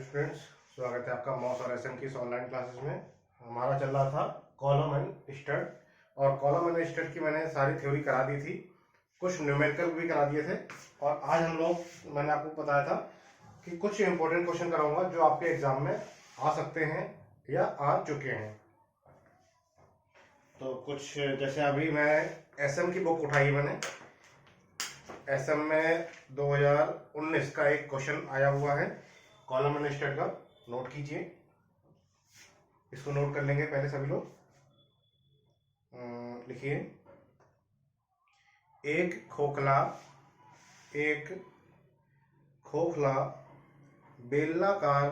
Morning students, स्वागत है आपका मॉस और एसएम की इस ऑनलाइन क्लासेस में। हमारा चल रहा था कॉलम एंड स्टड, और कॉलम एंड स्टड की मैंने सारी थ्योरी करा दी थी, कुछ न्यूमेरिकल भी करा दिए थे। और आज हम लोग मैंने आपको बताया था कि कुछ इंपॉर्टेंट क्वेश्चन कराऊंगा जो आपके एग्जाम में आ सकते हैं या आ चुके हैं। तो कुछ जैसे अभी मैं एसएम की बुक उठाई, मैंने एसएम में 2019 का एक क्वेश्चन आया हुआ है कॉलम एंड स्टड का, नोट कीजिए। इसको नोट कर लेंगे पहले सभी लोग। लिखिए, एक खोखला बेलनाकार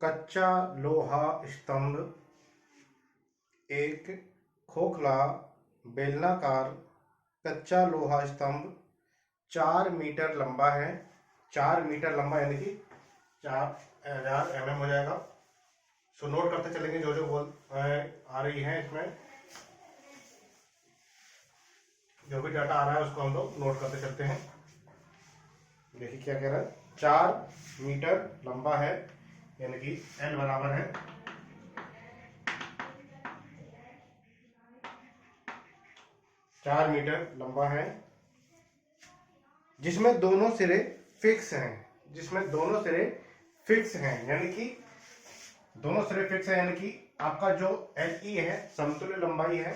कच्चा लोहा स्तंभ, एक खोखला बेलनाकार कच्चा लोहा स्तंभ 4 मीटर लंबा है। 4 मीटर लंबा यानी कि 4000 mm हो जाएगा। सो नोट करते चलेंगे जो जो बोल आ रही है, इसमें जो भी डाटा आ रहा है उसको हम लोग नोट करते चलते हैं। देखिए क्या कह रहा है, 4 मीटर लंबा है यानी कि L बराबर है 4 मीटर लंबा है, जिसमें दोनों सिरे फिक्स हैं, यानी कि दोनों सिरे फिक्स है, यानी कि आपका जो LE है, समतुल्य लंबाई है,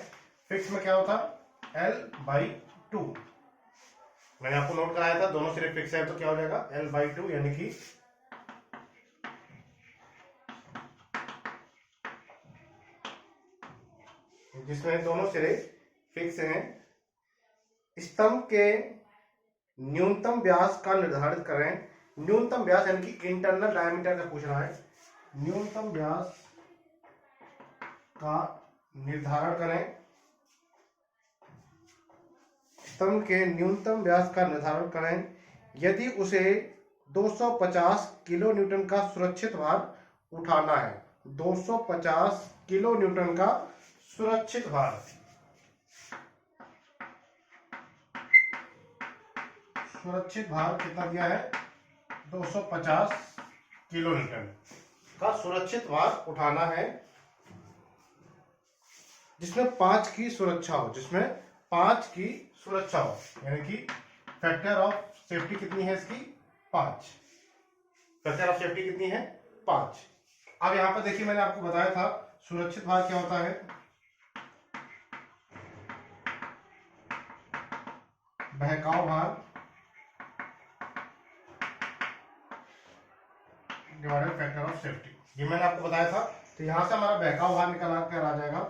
फिक्स में क्या होता L/2। मैंने आपको नोट कराया था दोनों सिरे फिक्स है तो क्या हो जाएगा L/2, यानी कि जिसमें दोनों सिरे फिक्स हैं। स्तंभ के न्यूनतम व्यास का निर्धारित करें। न्यूनतम व्यास यानी कि इंटरनल डायमीटर का पूछ रहा है। न्यूनतम व्यास का निर्धारण करें। स्तंभ के न्यूनतम व्यास का निर्धारण करें यदि उसे 250 किलो न्यूटन का सुरक्षित भार उठाना है। 250 किलो न्यूटन का सुरक्षित भार, कितना दिया है 250 किलो न्यूटन का सुरक्षित भार उठाना है, जिसमें 5 की सुरक्षा हो, यानी कि फैक्टर ऑफ सेफ्टी कितनी है इसकी 5। फैक्टर ऑफ सेफ्टी कितनी है 5। अब यहां पर देखिए, मैंने आपको बताया था सुरक्षित भार क्या होता है, बहकाव भार डिवाइडेड फैक्टर ऑफ सेफ्टी। ये मैंने आपको बताया था। तो यहां से हमारा बहकाव भार निकल कर आ जाएगा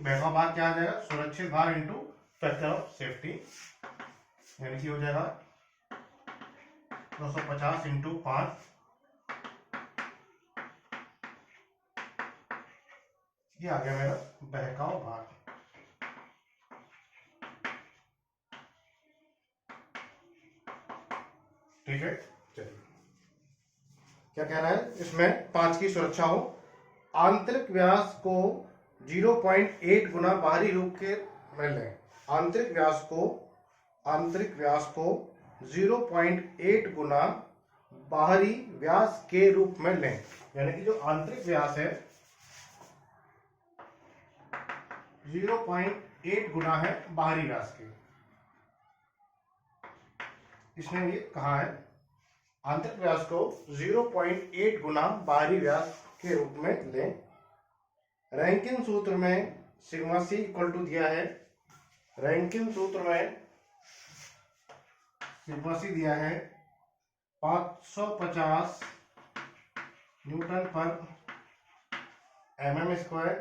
बहकाव भार क्या आ जाएगा, सुरक्षित भार इंटू फैक्टर ऑफ सेफ्टी, यानी कि हो जाएगा 250 इंटू 5। ये आ गया मेरा बहकाव भार। ठीक है, चलिए क्या कह रहा है, इसमें 5 की सुरक्षा हो, आंतरिक व्यास को 0.8 गुना बाहरी रूप के में लें। आंतरिक व्यास को 0.8 गुना बाहरी व्यास के रूप में लें, यानी कि जो आंतरिक व्यास है 0.8 गुना है बाहरी व्यास के। इसने ये कहा है आंतरिक व्यास को 0.8 गुना बाहरी व्यास के रूप में लें। रैंकिन सूत्र में सिग्मा सी इक्वल टू दिया है। रैंकिन सूत्र में सिग्मा सी दिया है 550 न्यूटन पर mm²,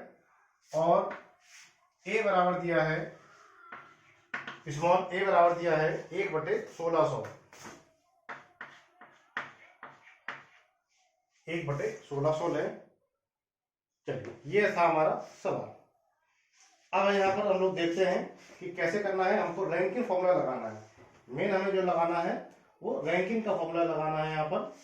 और ए बराबर दिया है, स्मॉल ए बराबर दिया है 1/1600। 1/1600 ले। चलिए, ये था हमारा सवाल। अब यहाँ पर हम लोग देखते हैं कि कैसे करना है। हमको रैंकिन फॉर्मूला लगाना है। मेन हमें जो लगाना है वो रैंकिन का फॉर्मूला लगाना है यहाँ पर।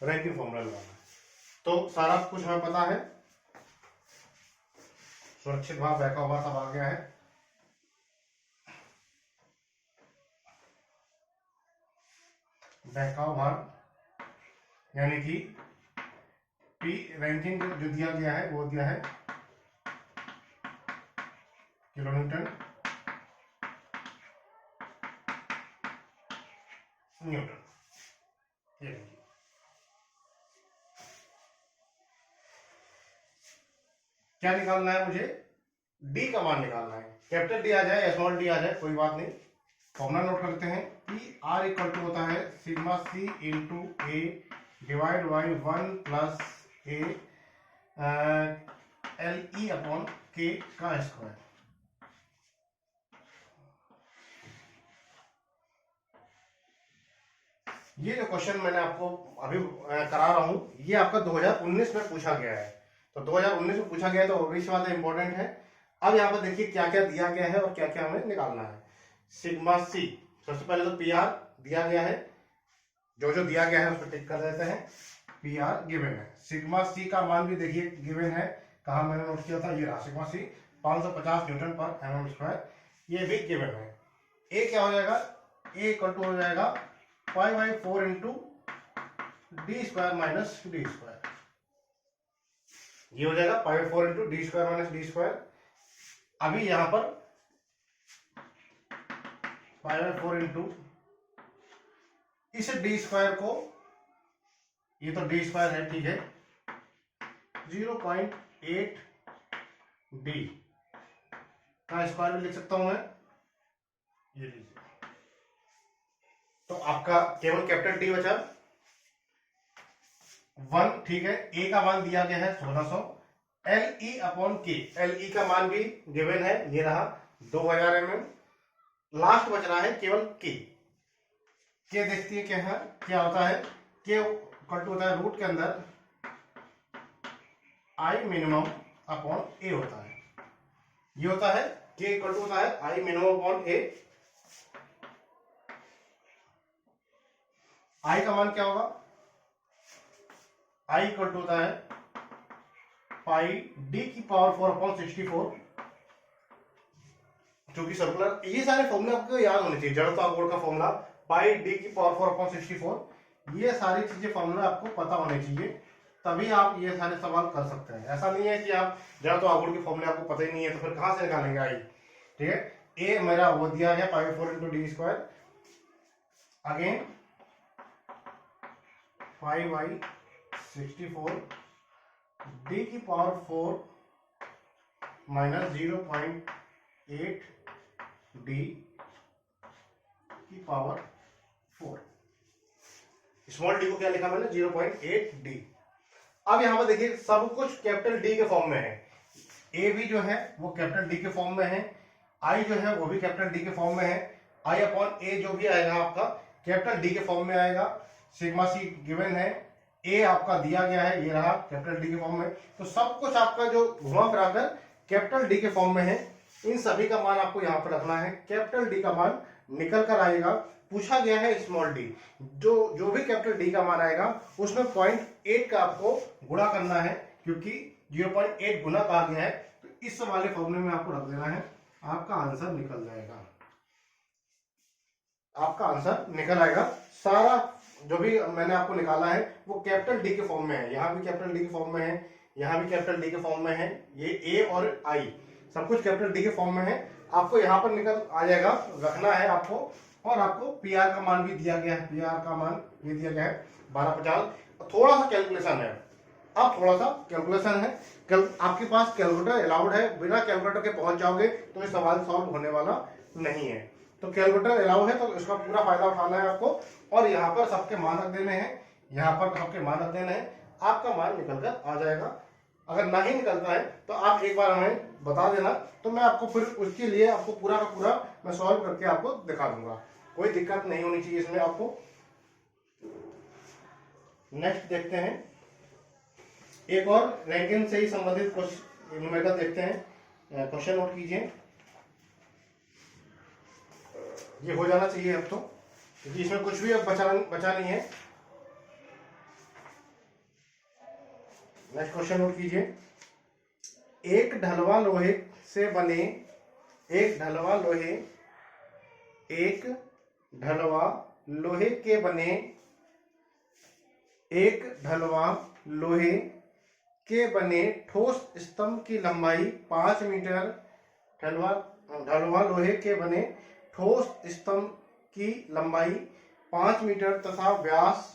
रैंकिन फॉर्मूला लगाना है। तो सारा कुछ हमें पता है, सुरक्षित भार, बहकाव भार सब आ गया है। बहकाव भार यानी कि पी रैंकिन जो दिया गया है वो दिया है किलोन्यूटन न्यूटन। ये क्या निकालना है मुझे, डी का मान निकालना है। कैपिटल डी आ जाए या स्मॉल डी आ जाए कोई बात नहीं, फॉर्मूला नोट कर लेते हैं कि आर इक्वल टू होता है sigma C into a divide by 1 plus a l e upon k का स्क्वायर। ये जो क्वेश्चन मैंने आपको अभी करा रहा हूं, ये आपका 2019 में पूछा गया है। तो 2019 में पूछा गया है तो ऑब्वियस बात है, इंपॉर्टेंट है। अब यहाँ पर देखिए क्या क्या दिया गया है और क्या क्या हमें निकालना है। सिग्मा सी, सबसे पहले तो पी आर दिया गया है, जो जो दिया गया है उस पर टिक कर देते हैं। पी आर गिवन है, सिग्मा सी का मान भी देखिए गिवन है, कहा मैंने नोट किया था, ये रहा सिग्मा सी 550 न्यूटन पर एमएम स्क्वायर, ये भी गिवन है। ए क्या हो जाएगा, ए इक्वल टू हो जाएगा 5/4 into D square minus D square. ये हो जाएगा 5/4 into D square minus D square. अभी यहां पर 5/4 इंटू इस डी स्क्वायर को, ये तो डी स्क्वायर है ठीक है, 0.8 डी का स्क्वायर भी लिख सकता हूं मैं, ये लीजिए। तो आपका केवल कैपिटल डी बचा 1, ठीक है। ए का मान दिया गया है 1600, एल ई अपॉन के, एल ई का मान भी गिवन है, ये रहा 2000 mm। लास्ट बच रहा है केवल के देखती है क्या है, क्या होता है, के कट होता है रूट के अंदर आई मिनिमम अपॉन ए होता है, ये होता है के कट होता है आई मिनिमम अपॉन ए। आई का मान क्या होगा, आई इक्वल टू होता है पाई डी की पावर 4 अपॉन 64, जो कि सर्कुलर, ये सारे फॉर्मूले आपको याद होने चाहिए। जड़त्व आघूर्ण का फॉर्मूला पाई डी की पावर 4 अपॉन 64, ये सारी चीजें फॉर्मूला आपको पता होने चाहिए, तभी आप ये सारे सवाल कर सकते हैं। ऐसा नहीं है कि आप जड़त्व आघूर्ण के फॉर्मूले आपको पता ही नहीं है तो फिर कहां से निकालेंगे आई, ठीक है। ए मेरा वो दिया गया 5/4 into D square, again 5/64 D की पावर 4 माइनस 0.8 डी की पावर 4। स्मॉल डी को क्या लिखा मैंने, 0.8 डी। अब यहां पर देखिए सब कुछ कैपिटल डी के फॉर्म में है, ए भी जो है वो कैपिटल डी के फॉर्म में है, आई जो है वो भी कैपिटल डी के फॉर्म में है, आई अपॉन ए जो भी आएगा आपका कैपिटल डी के फॉर्म में आएगा। सिग्मा सी गिवन है, ए आपका दिया गया है, ये रहा कैपिटल डी के फॉर्म में। तो सब कुछ आपका जो घुमा फिराकर कैपिटल डी के फॉर्म में है, इन सभी का मान आपको यहाँ पर रखना है। कैपिटल डी का मान निकल कर आएगा, पूछा गया है स्मॉल डी, जो भी कैपिटल डी का मान आएगा उसमें 0.8 का आपको गुणा करना है, क्योंकि 0.8 गुना कहा गया है, तो इस वाले फॉर्मूले में आपको रख देना है, आपका आंसर निकल जाएगा, आपका आंसर निकल आएगा। सारा जो भी मैंने आपको निकाला है वो कैपिटल डी के फॉर्म में है, यहाँ भी कैपिटल डी के फॉर्म में है, यहाँ भी कैपिटल डी के फॉर्म में है, ये ए और आई सब कुछ कैपिटल डी के फॉर्म में है। आपको यहाँ पर निकल आ जाएगा, रखना है आपको। और आपको पी आर का मान भी दिया गया है, पी आर का मान ये दिया गया है 1250। थोड़ा सा कैलकुलेशन है, अब थोड़ा सा कैलकुलेशन है, आपके पास कैलकुलेटर अलाउड है, बिना कैलकुलेटर के पहुंच जाओगे तो ये सवाल सॉल्व होने वाला नहीं है। तो कैलकुलेटर अलाउड है तो इसका पूरा फायदा उठाना है आपको। और यहाँ पर सबके मान रख देने हैं, यहाँ पर सबके मान रख देने हैं, आपका मान निकल कर आ जाएगा। अगर नहीं निकलता है तो आप एक बार हमें बता देना, तो मैं आपको फिर उसके लिए आपको पूरा का पूरा मैं सॉल्व करके आपको दिखा दूंगा, कोई दिक्कत नहीं होनी चाहिए इसमें आपको। नेक्स्ट देखते हैं एक और रैंकिन से ही संबंधित क्वेश्चन न्यूमेरिकल देखते हैं। क्वेश्चन नोट कीजिए, ये हो जाना चाहिए अब तो, क्योंकि इसमें कुछ भी अब बचा नहीं है। नेक्स्ट क्वेश्चन नोट कीजिए, एक ढलवा लोहे से बने एक ढलवा लोहे एक ढलवा लोहे के बने एक ढलवा लोहे के बने ठोस स्तंभ की लंबाई 5 मीटर। ढलवा लोहे के बने ठोस स्तंभ की लंबाई 5 मीटर तथा व्यास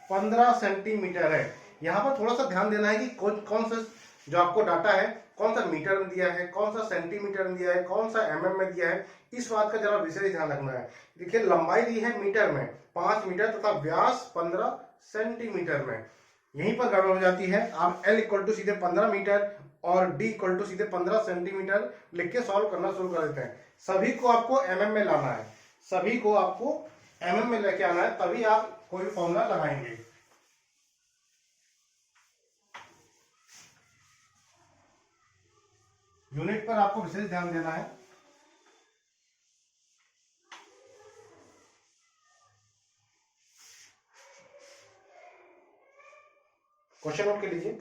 15 सेंटीमीटर है। यहाँ पर थोड़ा सा ध्यान देना है कि कौन सा जो आपको डाटा है कौन सा मीटर में दिया है, कौन सा सेंटीमीटर में दिया है, कौन सा mm में दिया है, इस बात का जरा विशेष ध्यान रखना है। देखिए लंबाई दी है मीटर में 5 मीटर तथा व्यास 15 सेंटीमीटर में। यहीं पर गड़बड़ हो जाती है। आप L इक्वल टू सीधे 15 मीटर और D इक्वल टू सीधे 15 सेंटीमीटर लिख के सॉल्व करना शुरू कर देते हैं। सभी को आपको mm में लाना है, सभी को आपको mm में लेके आना है, तभी आप कोई फॉर्मूला लगाएंगे। यूनिट पर आपको विशेष ध्यान देना है। क्वेश्चन नोट कर लीजिए,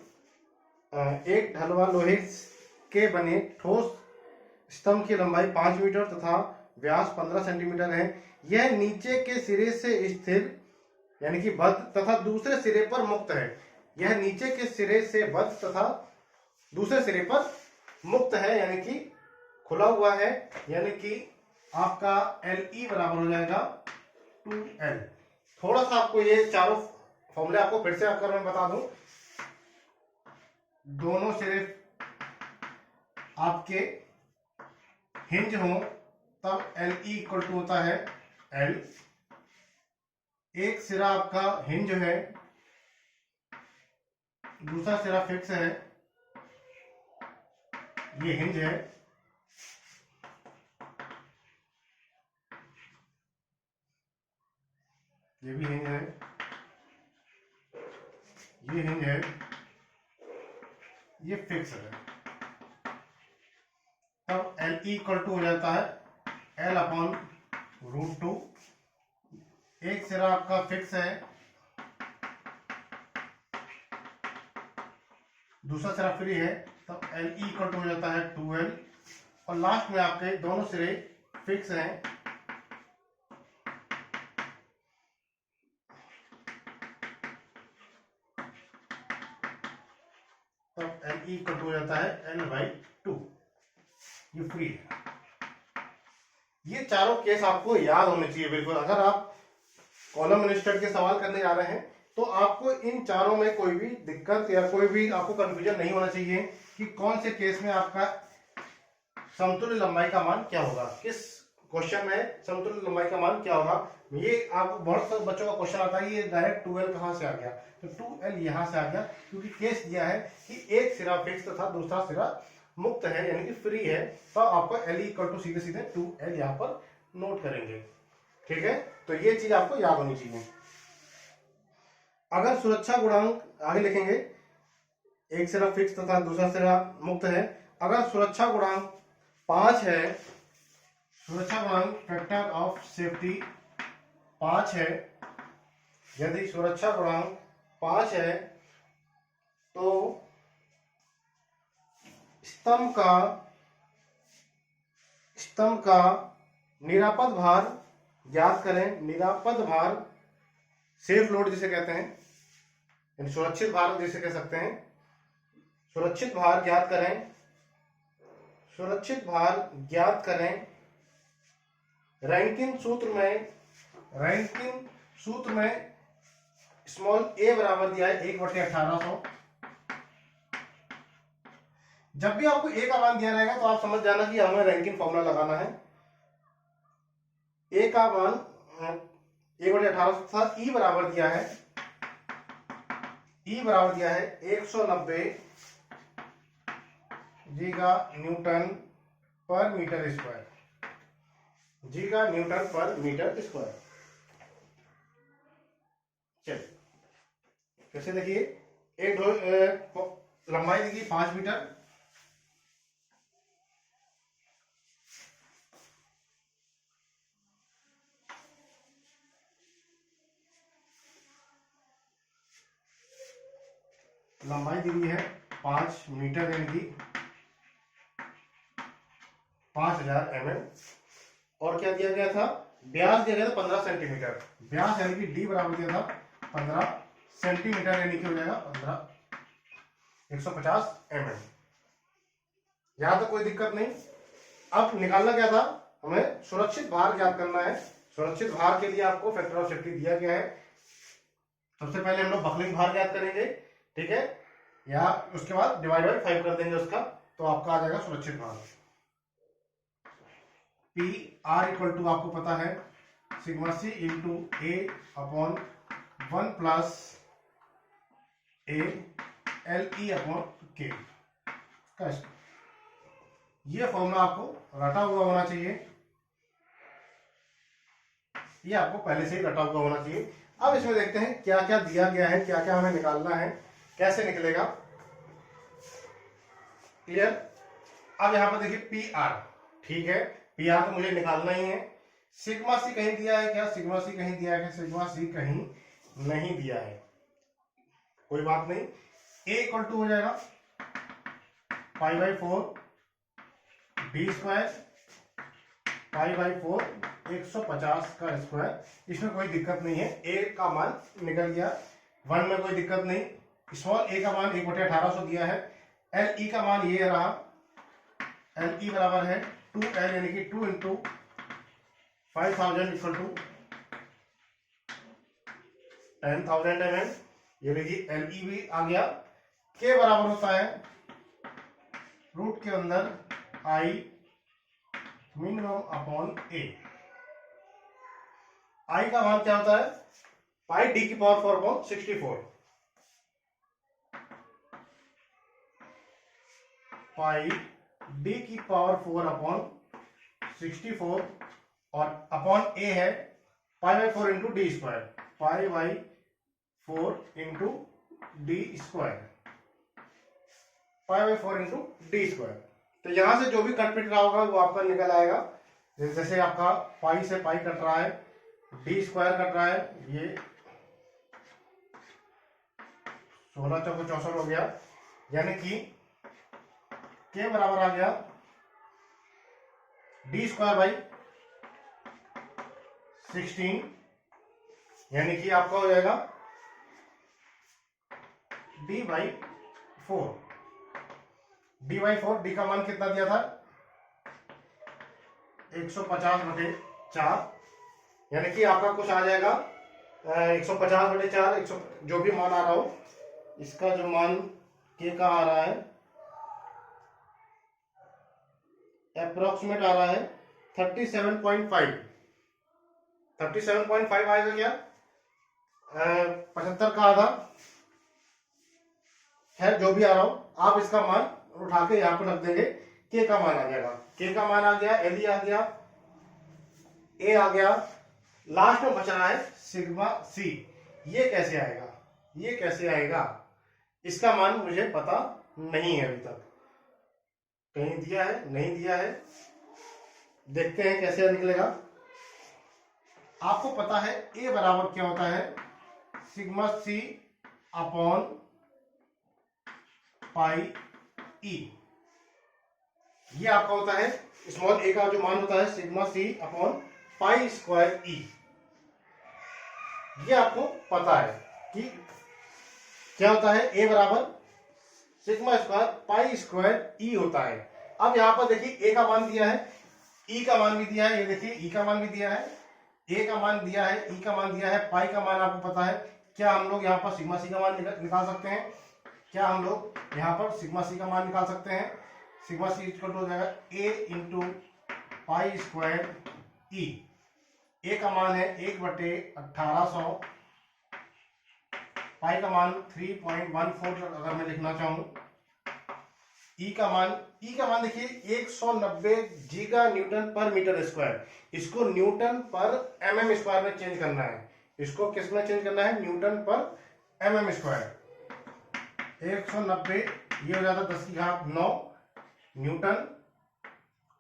एक ढलवा लोहे के बने ठोस स्तंभ की लंबाई 5 मीटर तथा व्यास 15 सेंटीमीटर है। यह नीचे के सिरे से स्थिर यानी कि बद्ध तथा दूसरे सिरे पर मुक्त है। यह नीचे के सिरे से बद्ध तथा दूसरे सिरे पर मुक्त है, यानी कि खुला हुआ है, यानी कि आपका LE बराबर हो जाएगा 2L। थोड़ा सा आपको ये चारों फॉर्मूले आपको फिर से अगर मैं बता दूं, दोनों सिरे आपके हिंज हो तब LE इक्वल टू होता है L। एक सिरा आपका हिंज है, दूसरा सिरा फिक्स है, ये हिंज है, ये भी हिंज है, ये हिंज है, ये फिक्स है। तब LE इक्वल टू हो जाता है L अपॉन √2। एक सिरा आपका फिक्स है, दूसरा सिरा फ्री है, तब LE इक्वल टू हो जाता है 2L। और लास्ट में आपके दोनों सिरे फिक्स हैं, तब LE इक्वल टू हो जाता है L/2। ये फ्री है। ये चारों केस आपको याद होने चाहिए बिल्कुल। अगर आप कॉलम इनस्टेड के सवाल करने जा रहे हैं तो आपको इन चारों में कोई भी दिक्कत या कोई भी आपको कंफ्यूजन नहीं होना चाहिए कि कौन से केस में आपका समतुल्य लंबाई का मान क्या होगा, किस क्वेश्चन में समतुल्य लंबाई का मान क्या होगा। ये आपको बहुत सारे बच्चों का क्वेश्चन आता है, ये डायरेक्ट 2L कहां से आ गया, तो 2L यहां से आ गया, क्योंकि केस दिया है कि एक सिरा फिक्स तथा दूसरा सिरा मुक्त है यानी कि फ्री है, तो आपको LE इक्वल टू सीधे सीधे 2L यहाँ पर नोट करेंगे। ठीक है, तो ये चीज आपको याद होनी चाहिए। अगर सुरक्षा गुणांक आगे लिखेंगे, एक सिरा फिक्स तथा दूसरा सिरा मुक्त है। अगर सुरक्षा गुणांक 5 है, सुरक्षा गुणांक फैक्टर ऑफ सेफ्टी 5 है, यदि सुरक्षा गुणांक 5 है तो स्तंभ का निरापद भार ज्ञात करें। निरापद भार सेफ लोड जिसे कहते हैं, यानी सुरक्षित भार जिसे कह सकते हैं। सुरक्षित भार ज्ञात करें, सुरक्षित भार ज्ञात करें। रैंकिन सूत्र में स्मॉल a बराबर दिया है 1/1800। जब भी आपको a का मान दिया रहेगा तो आप समझ जाना कि हमें रैंकिन फॉर्मूला लगाना है। a का मान 1/1800 था। E बराबर दिया है 190 जीगा न्यूटन पर मीटर स्क्वायर, जीगा न्यूटन पर मीटर स्क्वायर। चलिए जैसे देखिए एक लंबाई देखिए 5 मीटर, लंबाई दी गई है 5 मीटर यानी कि 5000 mm। और क्या दिया गया था, व्यास दिया गया था 15 सेंटीमीटर। व्यास यानी कि डी बराबर दिया था 15 सेंटीमीटर यानी कि हो जाएगा 150 mm। यहां तो कोई दिक्कत नहीं। अब निकालना क्या था, हमें सुरक्षित भार ज्ञात करना है। सुरक्षित भार के लिए आपको फैक्टर ऑफ सेफ्टी दिया गया है। सबसे पहले हम लोग बकलिंग भार ज्ञात करेंगे, ठीक है, या उसके बाद डिवाइड बाय 5 कर देंगे उसका, तो आपका आ जाएगा सुरक्षित भार। पी आर इक्वल टू आपको पता है sigma C into a upon 1 plus a l e upon k. ये फॉर्मूला आपको रटा हुआ होना चाहिए, ये आपको पहले से ही रटा हुआ होना चाहिए। अब इसमें देखते हैं क्या क्या दिया गया है, क्या क्या हमें निकालना है, कैसे निकलेगा। क्लियर। अब यहां पर देखिए पी आर, ठीक है, पी आर तो मुझे निकालना ही है। सिग्मा सी कहीं दिया है क्या, सिग्मा सी कहीं दिया है, सिग्मा सी कहीं नहीं दिया है, कोई बात नहीं। ए इक्वल टू हो जाएगा pi by 4 b square pi by 4 150 का स्क्वायर। इसमें कोई दिक्कत नहीं है, ए का मान निकल गया, 1 में कोई दिक्कत नहीं। स्मॉल ए का मान 1/1800 दिया है। एल ई का मान ये रहा, एल ई बराबर है 2L यानी कि 2 इंटू 5000 इक्वल टू 10,000 mm। ये देखिए एल ई भी आ गया। के बराबर होता है रूट के अंदर आई मिनिमम अपॉन ए। आई का मान क्या होता है, पाई डी की पावर 4 अपॉन 64, पाई डी की पावर 4 अपॉन 64, और अपॉन ए है पाई by 4 into D square, pi by 4 into D square, pi by 4 into D square. तो यहां से जो भी कट पिट रहा होगा वो आपका निकल आएगा। जैसे आपका पाई से पाई कट रहा है, डी स्क्वायर कट रहा है, ये 16 चौको 64 हो गया, यानी कि के बराबर आ गया डी स्क्वायर बाई 16, यानी कि आपका हो जाएगा D by 4। D by 4, D का मान कितना दिया था 150/4, यानी कि आपका कुछ आ जाएगा 150/4, जो भी मान आ रहा हो, इसका जो मान के का आ रहा है अप्रोक्सीमेट आ रहा है 37.5। 37.5 आएगा क्या, 75 का आधा है, जो भी आ रहा हो आप इसका मान उठा के यहां पर रख देंगे, के का मान आ जाएगा। के का मान आ गया, एल ई आ गया, ए आ गया, लास्ट में बच रहा है सिग्मा सी। ये कैसे आएगा, ये कैसे आएगा, इसका मान मुझे पता नहीं है अभी तक, कहीं दिया है नहीं दिया है, देखते हैं कैसे निकलेगा। आपको पता है ए बराबर क्या होता है सिग्मा सी अपॉन पाई ई। ये आपका होता है स्मॉल ए का जो मान होता है sigma C upon pi square E. ये आपको पता है कि क्या होता है, ए बराबर सिग्मा स्क्वायर पाई स्क्वायर ई होता है। अब यहां पर देखिए ए का मान दिया है, ई का मान भी दिया है, ये देखिए ई का मान भी दिया है, ए का मान दिया है, ई का मान दिया है, पाई का मान आपको पता है। क्या हम लोग यहाँ पर सिग्मा सी का मान निकाल सकते हैं, क्या हम लोग यहाँ पर सिग्मा सी का मान निकाल सकते हैं। सिग्मा सी इक्वल हो जाएगा ए इंटू पाई स्क्वायर ई। ए का मान है 1/1800, पाई का मान 3.14 अगर मैं लिखना चाहूं, ई का मान देखिए 190 गीगा न्यूटन पर मीटर स्क्वायर। इसको न्यूटन पर mm स्क्वायर में चेंज करना है, इसको किस में चेंज करना है, न्यूटन पर mm स्क्वायर। 190 ये हो जाता 10 की घात 9 न्यूटन,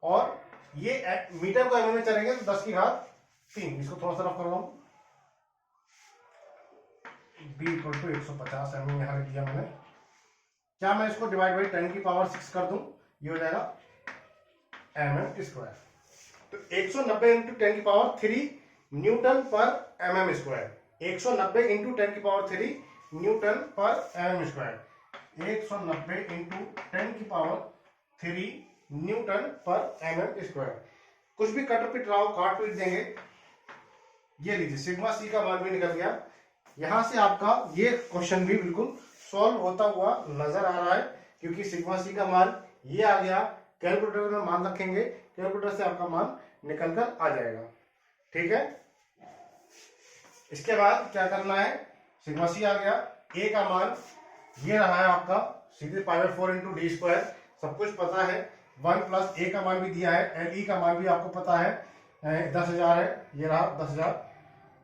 और ये मीटर को mm में चलेंगे तो 10 की घात 3। इसको थोड़ा सा रफ कर रहा हूं, b इक्वल टू 150 mm यहाँ लिख दिया मैंने। क्या मैं इसको डिवाइड बाई 10 की पावर 6 कर दूं, ये हो जाएगा mm स्क्वायर। तो 190 इंटू 10 की पावर 3 न्यूटन पर mm स्क्वायर। 190 इंटू 10 की पावर 3 न्यूटन पर mm स्क्वायर। 190 इंटू 10 की पावर 3 न्यूटन पर mm स्क्वायर। कुछ भी कट पिट रहा हो काट पीट देंगे। ये लीजिए सिग्मा सी का मान भी निकल गया। यहां से आपका ये क्वेश्चन भी बिल्कुल सॉल्व होता हुआ नजर आ रहा है, क्योंकि सिग्मा सी का मान ये आ गया। कैलकुलेटर में मान रखेंगे, कैलकुलेटर से आपका मान निकल कर आ जाएगा। ठीक है, इसके बाद क्या करना है, सिग्मा सी आ गया, ए का मान ये रहा है आपका सीधे पाई 4 इंटू डी स्क्वायर, सब कुछ पता है। 1 प्लस ए का मान भी दिया है, एल ई का मान भी आपको पता है 10,000 है, ये रहा 10,000,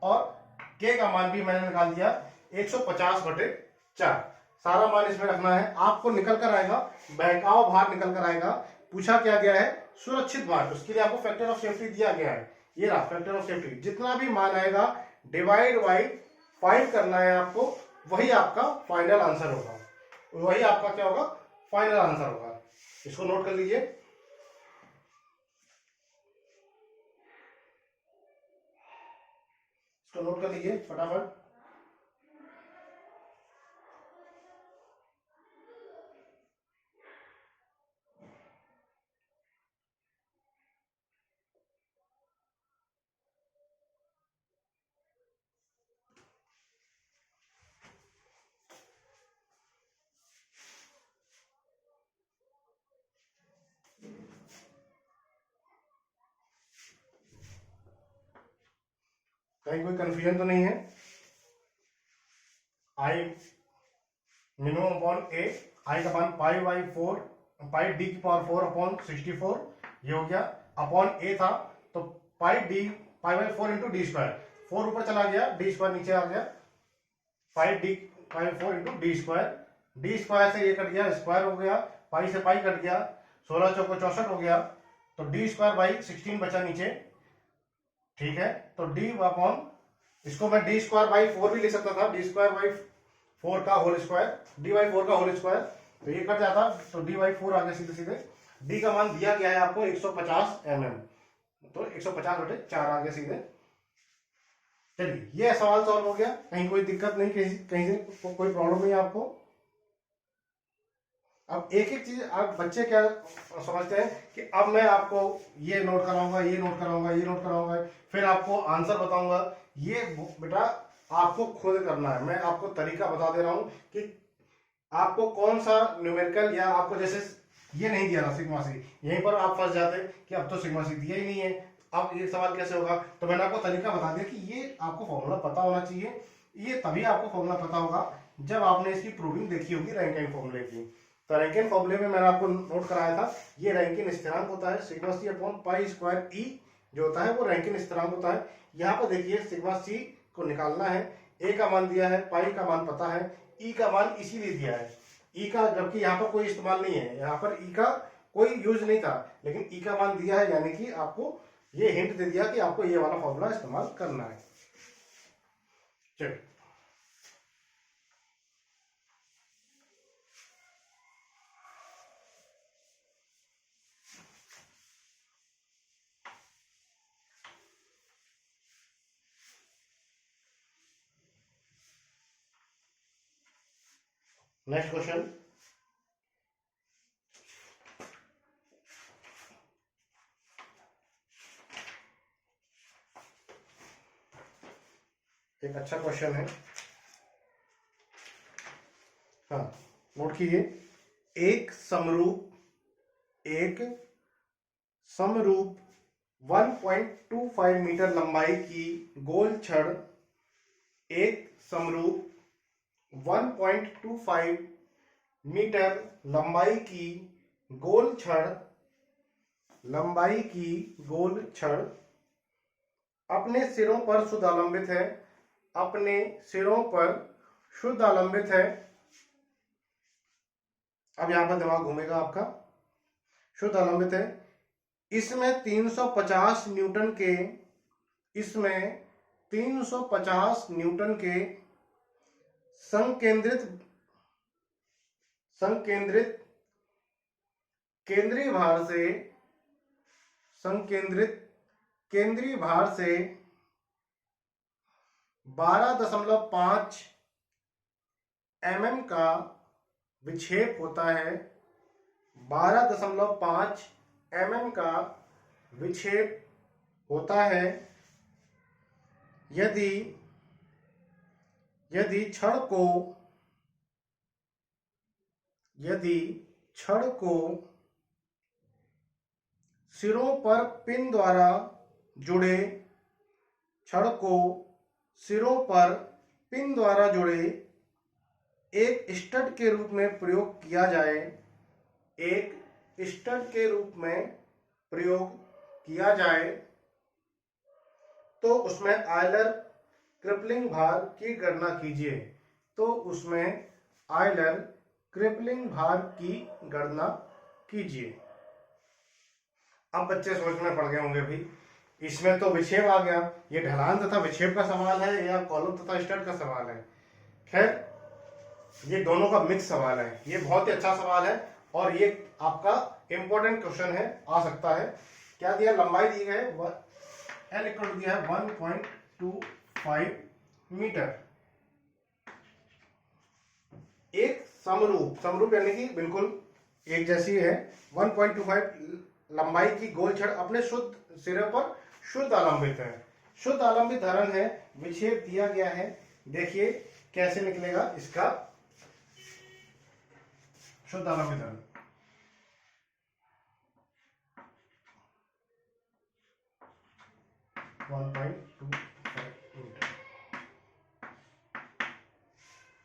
और के का मान भी मैंने निकाल दिया 150/4। सारा मान इसमें रखना है, आपको निकल कर आएगा बहकाव भार निकल कर आएगा। पूछा क्या गया है, सुरक्षित भार, उसके लिए आपको फैक्टर ऑफ सेफ्टी दिया गया है, ये रहा फैक्टर ऑफ सेफ्टी। जितना भी मान आएगा डिवाइड बाई 5 करना है आपको, वही आपका फाइनल आंसर होगा, वही आपका क्या होगा, फाइनल आंसर होगा। इसको नोट कर लीजिए। इसको नोट कर लीजिए फटाफट। कहीं कोई कंफ्यूजन तो नहीं है। आई मिनिमम अपॉन ए, आई का मान पाई बाई 4 पाई डी की पावर 4 अपॉन 64, ये हो गया। अपॉन ए था तो पाई बाई 4 इंटू डी स्क्वायर, 4 ऊपर चला गया, डी स्क्वायर नीचे आ गया, पाई 4 into D square. D square से ये कट गया, स्क्वायर हो गया, पाई से पाई कट गया, 16 चौको 64 हो गया, तो डी स्क्वायर बाई 16 बचा नीचे। ठीक है, तो डी अपॉन, इसको मैं डी स्क्वायर बाई 4 भी लिख सकता था, डी स्क्वायर बाई 4 का होल स्क्वायर, डी बाई 4 का होल स्क्वायर, तो ये कट जाता, तो डी बाई 4 आ गया सीधे सीधे। डी का मान दिया गया है आपको 150 mm, तो 150/4 आ गया सीधे। चलिए ये सवाल सॉल्व हो गया, कहीं कोई दिक्कत नहीं, कहीं से कोई प्रॉब्लम नहीं है आपको। अब एक एक चीज आप बच्चे क्या समझते हैं कि अब मैं आपको ये नोट कराऊंगा, ये नोट कराऊंगा, ये नोट कराऊंगा, फिर आपको आंसर बताऊंगा। ये बेटा आपको खुद करना है, मैं आपको तरीका बता दे रहा हूं कि आपको कौन सा न्यूमेरिकल, या आपको जैसे ये नहीं दिया था सिग्मा सी, यहीं पर आप फंस जाते कि अब तो सिग्मा सी दिया ही नहीं है, अब ये सवाल कैसे होगा। तो मैंने आपको तरीका बता दिया कि ये आपको फॉर्मूला पता होना चाहिए। ये तभी आपको फॉर्मूला पता होगा जब आपने इसकी प्रूविंग देखी होगी रैंकिन फॉर्मूले की। तो रैंकिन फॉर्मूले में मैंने आपको नोट कराया था, ये रैंकिन स्थिरांक होता है, sigma C upon pi square E जो होता है वो रैंकिन स्थिरांक होता है। यहाँ पर देखिए सिग्मा सी को निकालना है, ए का मान दिया है, पाई का मान पता है, ई का मान इसीलिए दिया है, ई का, जबकि यहाँ पर कोई इस्तेमाल नहीं है, यहाँ पर ई का कोई यूज नहीं था, लेकिन ई का मान दिया है, यानी कि आपको ये हिंट दे दिया कि आपको ये वाला फॉर्मूला इस्तेमाल करना है। चलिए नेक्स्ट क्वेश्चन। एक अच्छा क्वेश्चन है, हाँ नोट कीजिए। एक समरूप 1.25 मीटर लंबाई की गोल छड़, एक समरूप 1.25 मीटर लंबाई की गोल छड़ अपने सिरों पर शुद्धालंबित है, अपने सिरों पर शुद्ध आलंबित है। अब यहां पर दिमाग घूमेगा आपका। शुद्ध आलंबित है, इसमें 350 न्यूटन के, इसमें 350 न्यूटन के संकेंद्रित केंद्रीय भार से, संकेंद्रित केंद्रीय भार से 12.5 mm का विक्षेप होता है। 12.5 mm का विक्षेप होता है यदि छड़ को सिरों पर पिन द्वारा जुड़े, छड़ को सिरों पर पिन द्वारा जुड़े एक स्टड के रूप में प्रयोग किया जाए, एक स्टड के रूप में प्रयोग किया जाए, तो उसमें आयलर क्रिपलिंग भार की गणना कीजिए। तो उसमें आयलर क्रिपलिंग भार की गणना कीजिए। अब बच्चे सोच में पड़ गए होंगे भी, इसमें तो विक्षेप आ गया, ये ढलान तथा विक्षेप का सवाल है या कॉलम तथा स्टड का सवाल है। खैर, ये दोनों का मिक्स सवाल है। ये बहुत ही अच्छा सवाल है और ये आपका इंपॉर्टेंट क्वेश्चन है, आ सकता है। क्या दिया, लंबाई दी है एल इक्वल दिया है 1.25 मीटर। एक समरूप यानी कि बिल्कुल एक जैसी है। 1.25 लंबाई की गोल छड़ अपने शुद्ध सिरे पर शुद्ध आलंबित है। शुद्ध आलंबित धरण है, विक्षेप दिया गया है। देखिए कैसे निकलेगा इसका शुद्ध आलंबित धरण।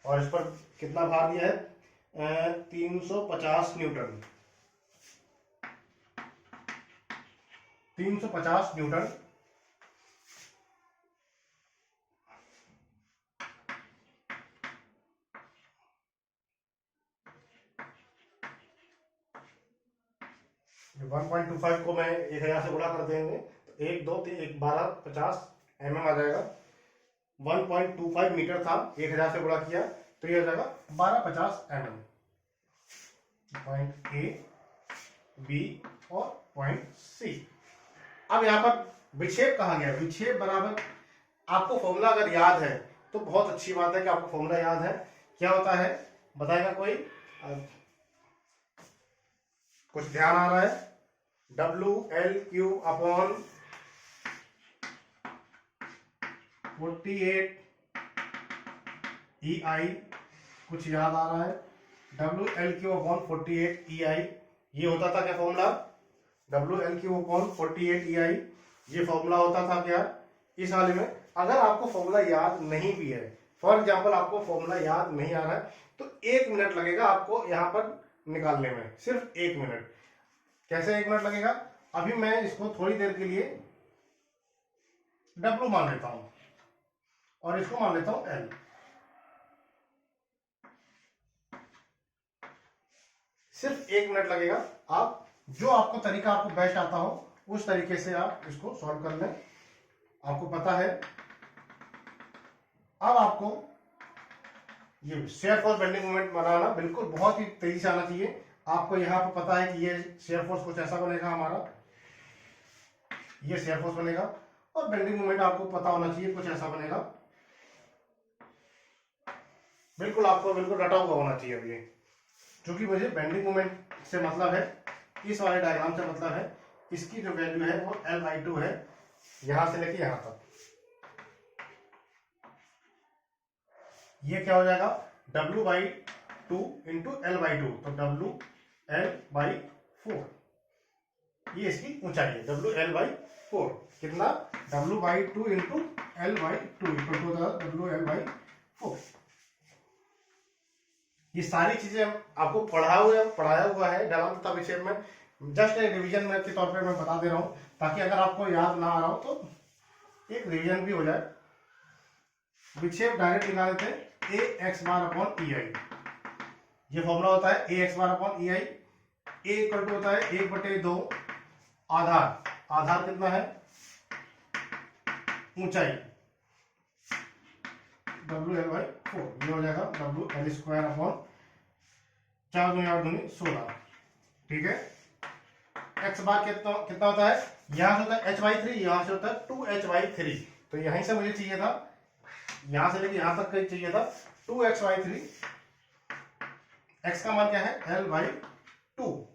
और इस पर कितना भार दिया है, 350 न्यूटन। 350 न्यूटन। वन 1.25 को मैं 1000 से गुणा कर देंगे तो 1 2 3 1 12 50 mm आ जाएगा। 1.25 मीटर था, 1000 से गुणा किया तो ये आ जाएगा 1250 mm। पॉइंट ए, बी और पॉइंट सी। अब यहाँ पर विक्षेप कहा गया, विक्षेप बराबर, आपको फॉर्मूला अगर याद है तो बहुत अच्छी बात है कि आपको फॉर्मूला याद है। क्या होता है बताएगा कोई? कुछ ध्यान आ रहा है? WL³ upon 48 EI। कुछ याद आ रहा है? WL³ upon 48 EI। ये होता था क्या फॉर्मूला? WL³ upon 48 EI। ये फॉर्मूला होता था क्या इस वाले में? अगर आपको फॉर्मूला याद नहीं भी है, फॉर एग्जांपल आपको फॉर्मूला याद नहीं आ रहा है, तो 1 मिनट लगेगा आपको यहाँ पर निकालने में, सिर्फ 1 मिनट। कैसे 1 मिनट लगेगा? अभी मैं इसको थोड़ी देर के लिए W मान लेता हूं और इसको मान लेता हूं L। सिर्फ 1 मिनट लगेगा। आप जो आपको तरीका आपको बेस्ट आता हो उस तरीके से आप इसको सॉल्व कर लें। आपको पता है। अब आपको ये शेयर फोर्स बेंडिंग मोमेंट बनाना बिल्कुल बहुत ही तेजी से आना चाहिए। आपको यहाँ पर पता है कि ये शेयर फोर्स कुछ ऐसा बनेगा हमारा, ये शेयर फोर्स बनेगा और बेंडिंग मोमेंट आपको पता होना चाहिए कुछ ऐसा बनेगा। बिल्कुल आपको बिल्कुल रटा हुआ होना चाहिए। अब ये क्योंकि मुझे बेंडिंग मोमेंट से मतलब है, इस वाले डायग्राम से मतलब है, इसकी जो वैल्यू है वो L/2 है, यहां से लेके यहां तक। ये क्या हो जाएगा? W/2 इंटू L/2, तो WL/4 ये इसकी ऊंचाई है। WL/4 कितना? W/2 into L/2 WL/4। ये सारी चीजें आपको पढ़ाया हुआ है ढलान तथा विक्षेप में। जस्ट एक रिवीजन में के तौर पे मैं बता दे रहा हूं, ताकि अगर आपको याद ना आ रहा हो तो एक रिवीजन भी हो जाए। विक्षेप डायरेक्ट निकाल देते हैं, ए एक्स बार अपॉन ई आई। ये फॉर्मूला होता है A x bar upon E I. A equal to होता है 1/2 आधार। आधार कितना है? ऊंचाई WL/4। ये हो जाएगा WL² अपॉन 4 दूनी 8 दूनी 16। ठीक है। एक्स बार कितना होता है? यहां से होता है h/3, यहां से होता है 2h/3। तो यहीं से मुझे चाहिए था, यहां से लेके यहां तक का चाहिए था 2x/3। x का मान क्या है? L/2।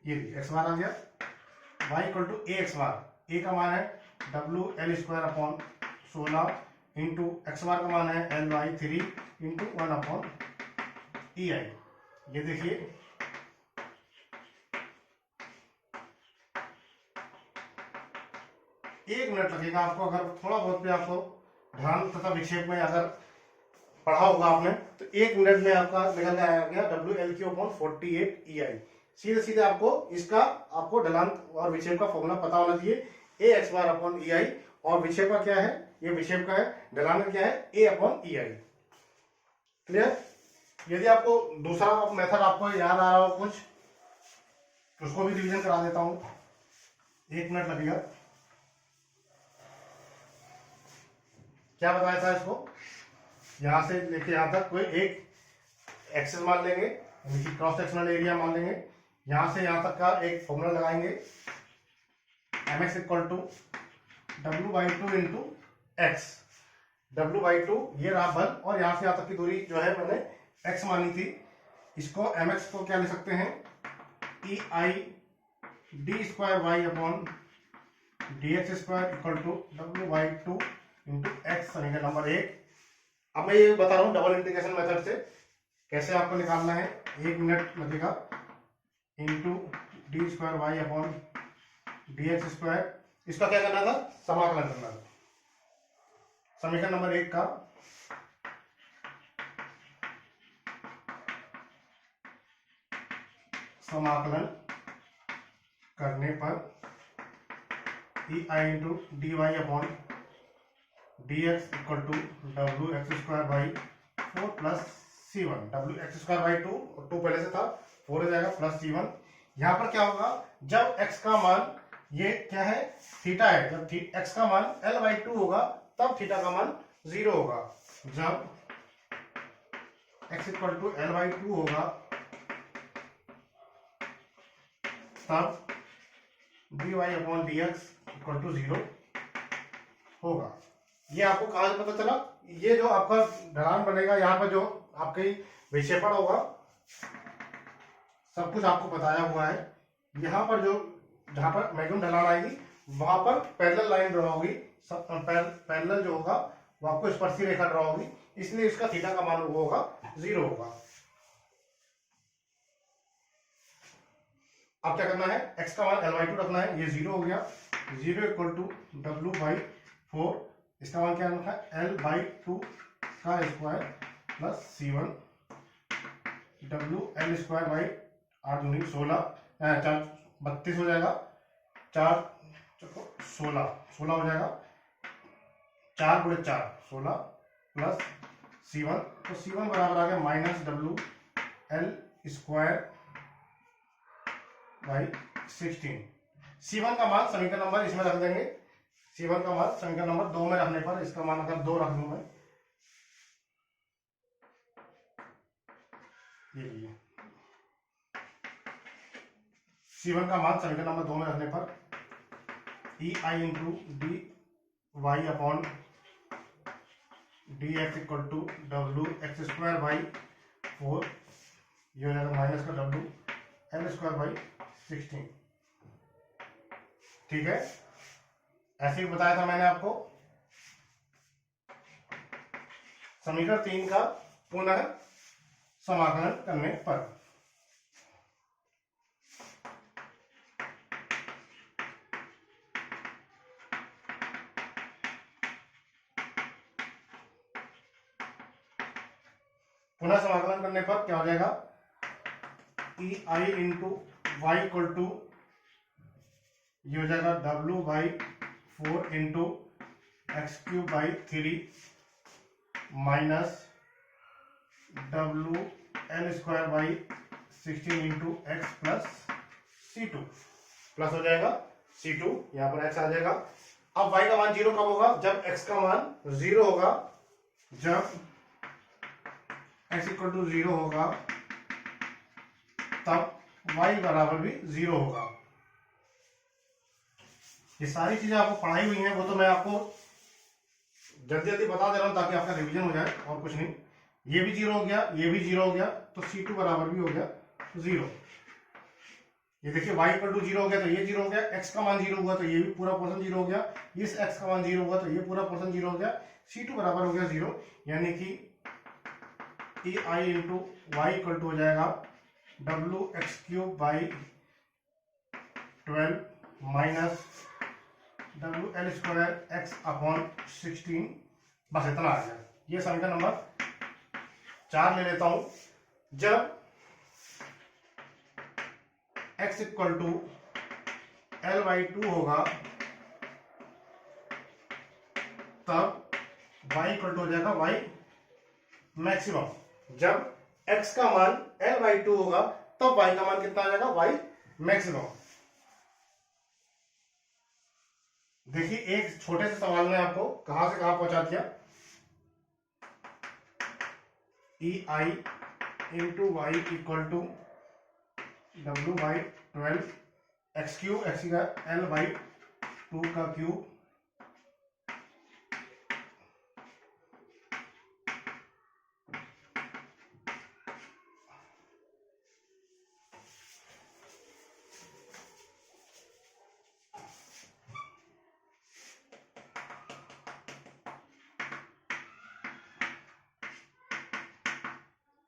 ये x बार आ गया। y equal to a x bar. a का मान है WL² अपॉन 16 इंटू एक्स बार का मान है L/3 इंटू 1 अपॉन ई आई। ये देखिए, एक मिनट लगेगा आपको। अगर थोड़ा बहुत भी आपको ध्यान तथा विक्षेप में अगर पढ़ा होगा आपने, तो 1 मिनट में आपका निकल आ गया WL/48 EI। सीधे सीधे आपको इसका ढलान और विक्षेप का फॉर्मूला पता होना चाहिए। ए एक्स बार अपॉन ई आई, और विक्षेप का क्या है? ये विक्षेप का है। ढलान का क्या है? ए अपॉन ई आई। क्लियर? यदि आपको दूसरा मेथड आपको याद आ रहा हो कुछ, उसको भी रिवीजन करा देता हूं। 1 मिनट लगेगा। क्या बताया था इसको? यहां से लेके यहां तक कोई एक एक्सेस मान लेंगे, क्रॉस सेक्शनल एरिया मान लेंगे। यहां से यहां तक का एक फॉर्मूला लगाएंगे, mx equal to W/2 into x. W/2 ये रहा बल, और यहां से यहां तक की दूरी जो है मैंने x मानी थी। इसको mx को क्या ले सकते हैं? EI/d² upon dx² equal to W/2 into x, समीकरण नंबर 1। अब मैं ये बता रहा हूँ डबल इंटीग्रेशन मेथड से कैसे आपको निकालना है। 1 मिनट लगेगा। Into d² upon dx²। इसका क्या करना था? समाकलन करना था। समीकरण नंबर 1 का समाकलन करने पर EI into dy upon dx equal to WX² 4 + C1। WX² 2 पहले से था, 4 हो जाएगा प्लस C1। यहां पर क्या होगा? जब x का मान, ये क्या है? थीटा है। जब x का मान L/2 होगा तब थीटा का मान 0 होगा। जब x इक्वल टू L/2 होगा तब dy upon dx equal to 0 होगा। ये आपको कहां से पता चला? ये जो आपका ढलान बनेगा, यहाँ पर जो आपकी विक्षेपण होगा, सब कुछ आपको बताया हुआ है। यहाँ पर जो जहां पर मैक्सिमम ढलान आएगी वहां पर पैरेलल लाइन ड्रॉ होगी। पैरेलल जो होगा वो आपको स्पर्शी रेखा ड्रॉ होगी, इसलिए इसका थीटा का मान होगा 0 होगा। अब क्या करना है? x का मान L/2 रखना है। ये 0 हो गया। 0 इक्वल टू W/4। इसका मान क्या रखा है? L/2 का स्क्वायर प्लस C1 WL² 8 दूनी 16, 4 32 हो जाएगा। 4 16 हो जाएगा। 4 × 4 16 प्लस C1, तो C1 बराबर आ गया -WL²/16। C1 का मान समीकरण नंबर इसमें रख देंगे। C1 का मान समीकरण नंबर 2 में रखने पर, इसका मान अगर 2 रख दूं मैं, ये C1 का मान समीकरण नंबर 2 में रखने पर EI into dy upon dx equal to WX²/4, ये हो जाएगा माइनस का WL²/16। ठीक है, ऐसे ही बताया था मैंने आपको। समीकरण 3 का पुनः समाकलन करने पर क्या हो जाएगा? EI into y equal to, ये हो जाएगा W/4 into x³ 3 minus WL² by 16 into x plus C2 plus हो जाएगा C2, यहाँ पर x आ जाएगा। अब y का मान 0 कब होगा? जब x का मान 0 होगा, जब x इक्वल टू 0 होगा तब y बराबर भी 0 होगा। ये सारी चीजें आपको पढ़ाई हुई हैं, वो तो मैं आपको जल्दी जल्दी बता दे रहा हूं ताकि आपका रिवीजन हो जाए, और कुछ नहीं। ये भी 0 हो गया, ये भी 0 हो गया, तो C2 बराबर भी हो गया 0। ये देखिए y इक्वल टू 0 हो गया तो ये 0 हो गया, x का मान 0 हुआ तो ये भी पूरा पोर्शन 0 हो गया, इस x का मान 0 हुआ तो ये पूरा पोर्शन 0 हो गया, C2 बराबर हो गया 0। यानी कि EI into y equal to हो जाएगा WX³ by 12 minus WL² x upon 16। बस इतना आ गया। ये समीकरण नंबर 4 ले लेता हूं। जब x इक्वल टू L/2 होगा तब y इक्वल टू हो जाएगा y मैक्सिमम। जब x का मान L/2 होगा तब y का मान कितना आ जाएगा? y maximum. देखिए एक छोटे से सवाल में आपको कहां से कहां पहुंचा दिया। EI into y equal to W/12 x³ x का L/2 का क्यूब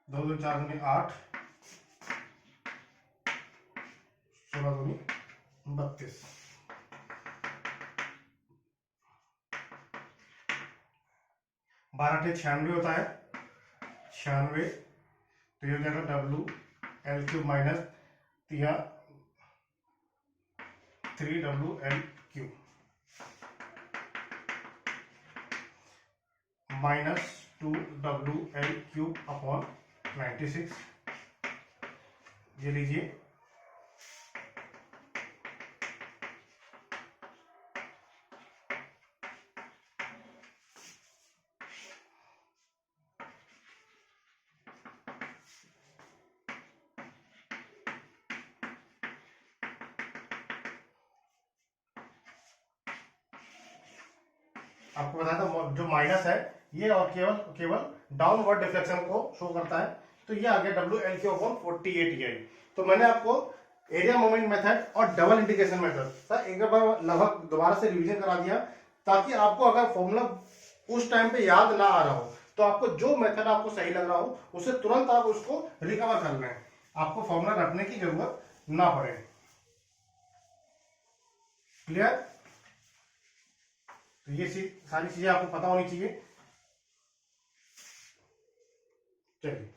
दो 2 4 दूनी 8, 16 दूनी 32, 12 के 96 होता है, 96। तो ये हो जाएगा WL³ minus 3WL³ minus 2WL³ upon 96। ये लीजिए, आपको बताया था जो माइनस है ये और केवल डाउनवर्ड डिफ्लेक्शन को शो करता है। तो ये आ गया WL/48 EI। तो मैंने आपको एरिया मोमेंट मेथड और डबल इंटीग्रेशन मेथड सर एक बार लगभग दोबारा से रिवीजन करा दिया, ताकि आपको अगर फॉर्मूला उस टाइम पे याद ना आ रहा हो तो आपको जो मेथड आपको सही लग रहा हो उससे तुरंत आप उसको रिकवर कर लें, आपको फॉर्मूला रखने की जरूरत ना पड़े। क्लियर? तो ये सारी चीजें आपको पता होनी चाहिए। चलिए,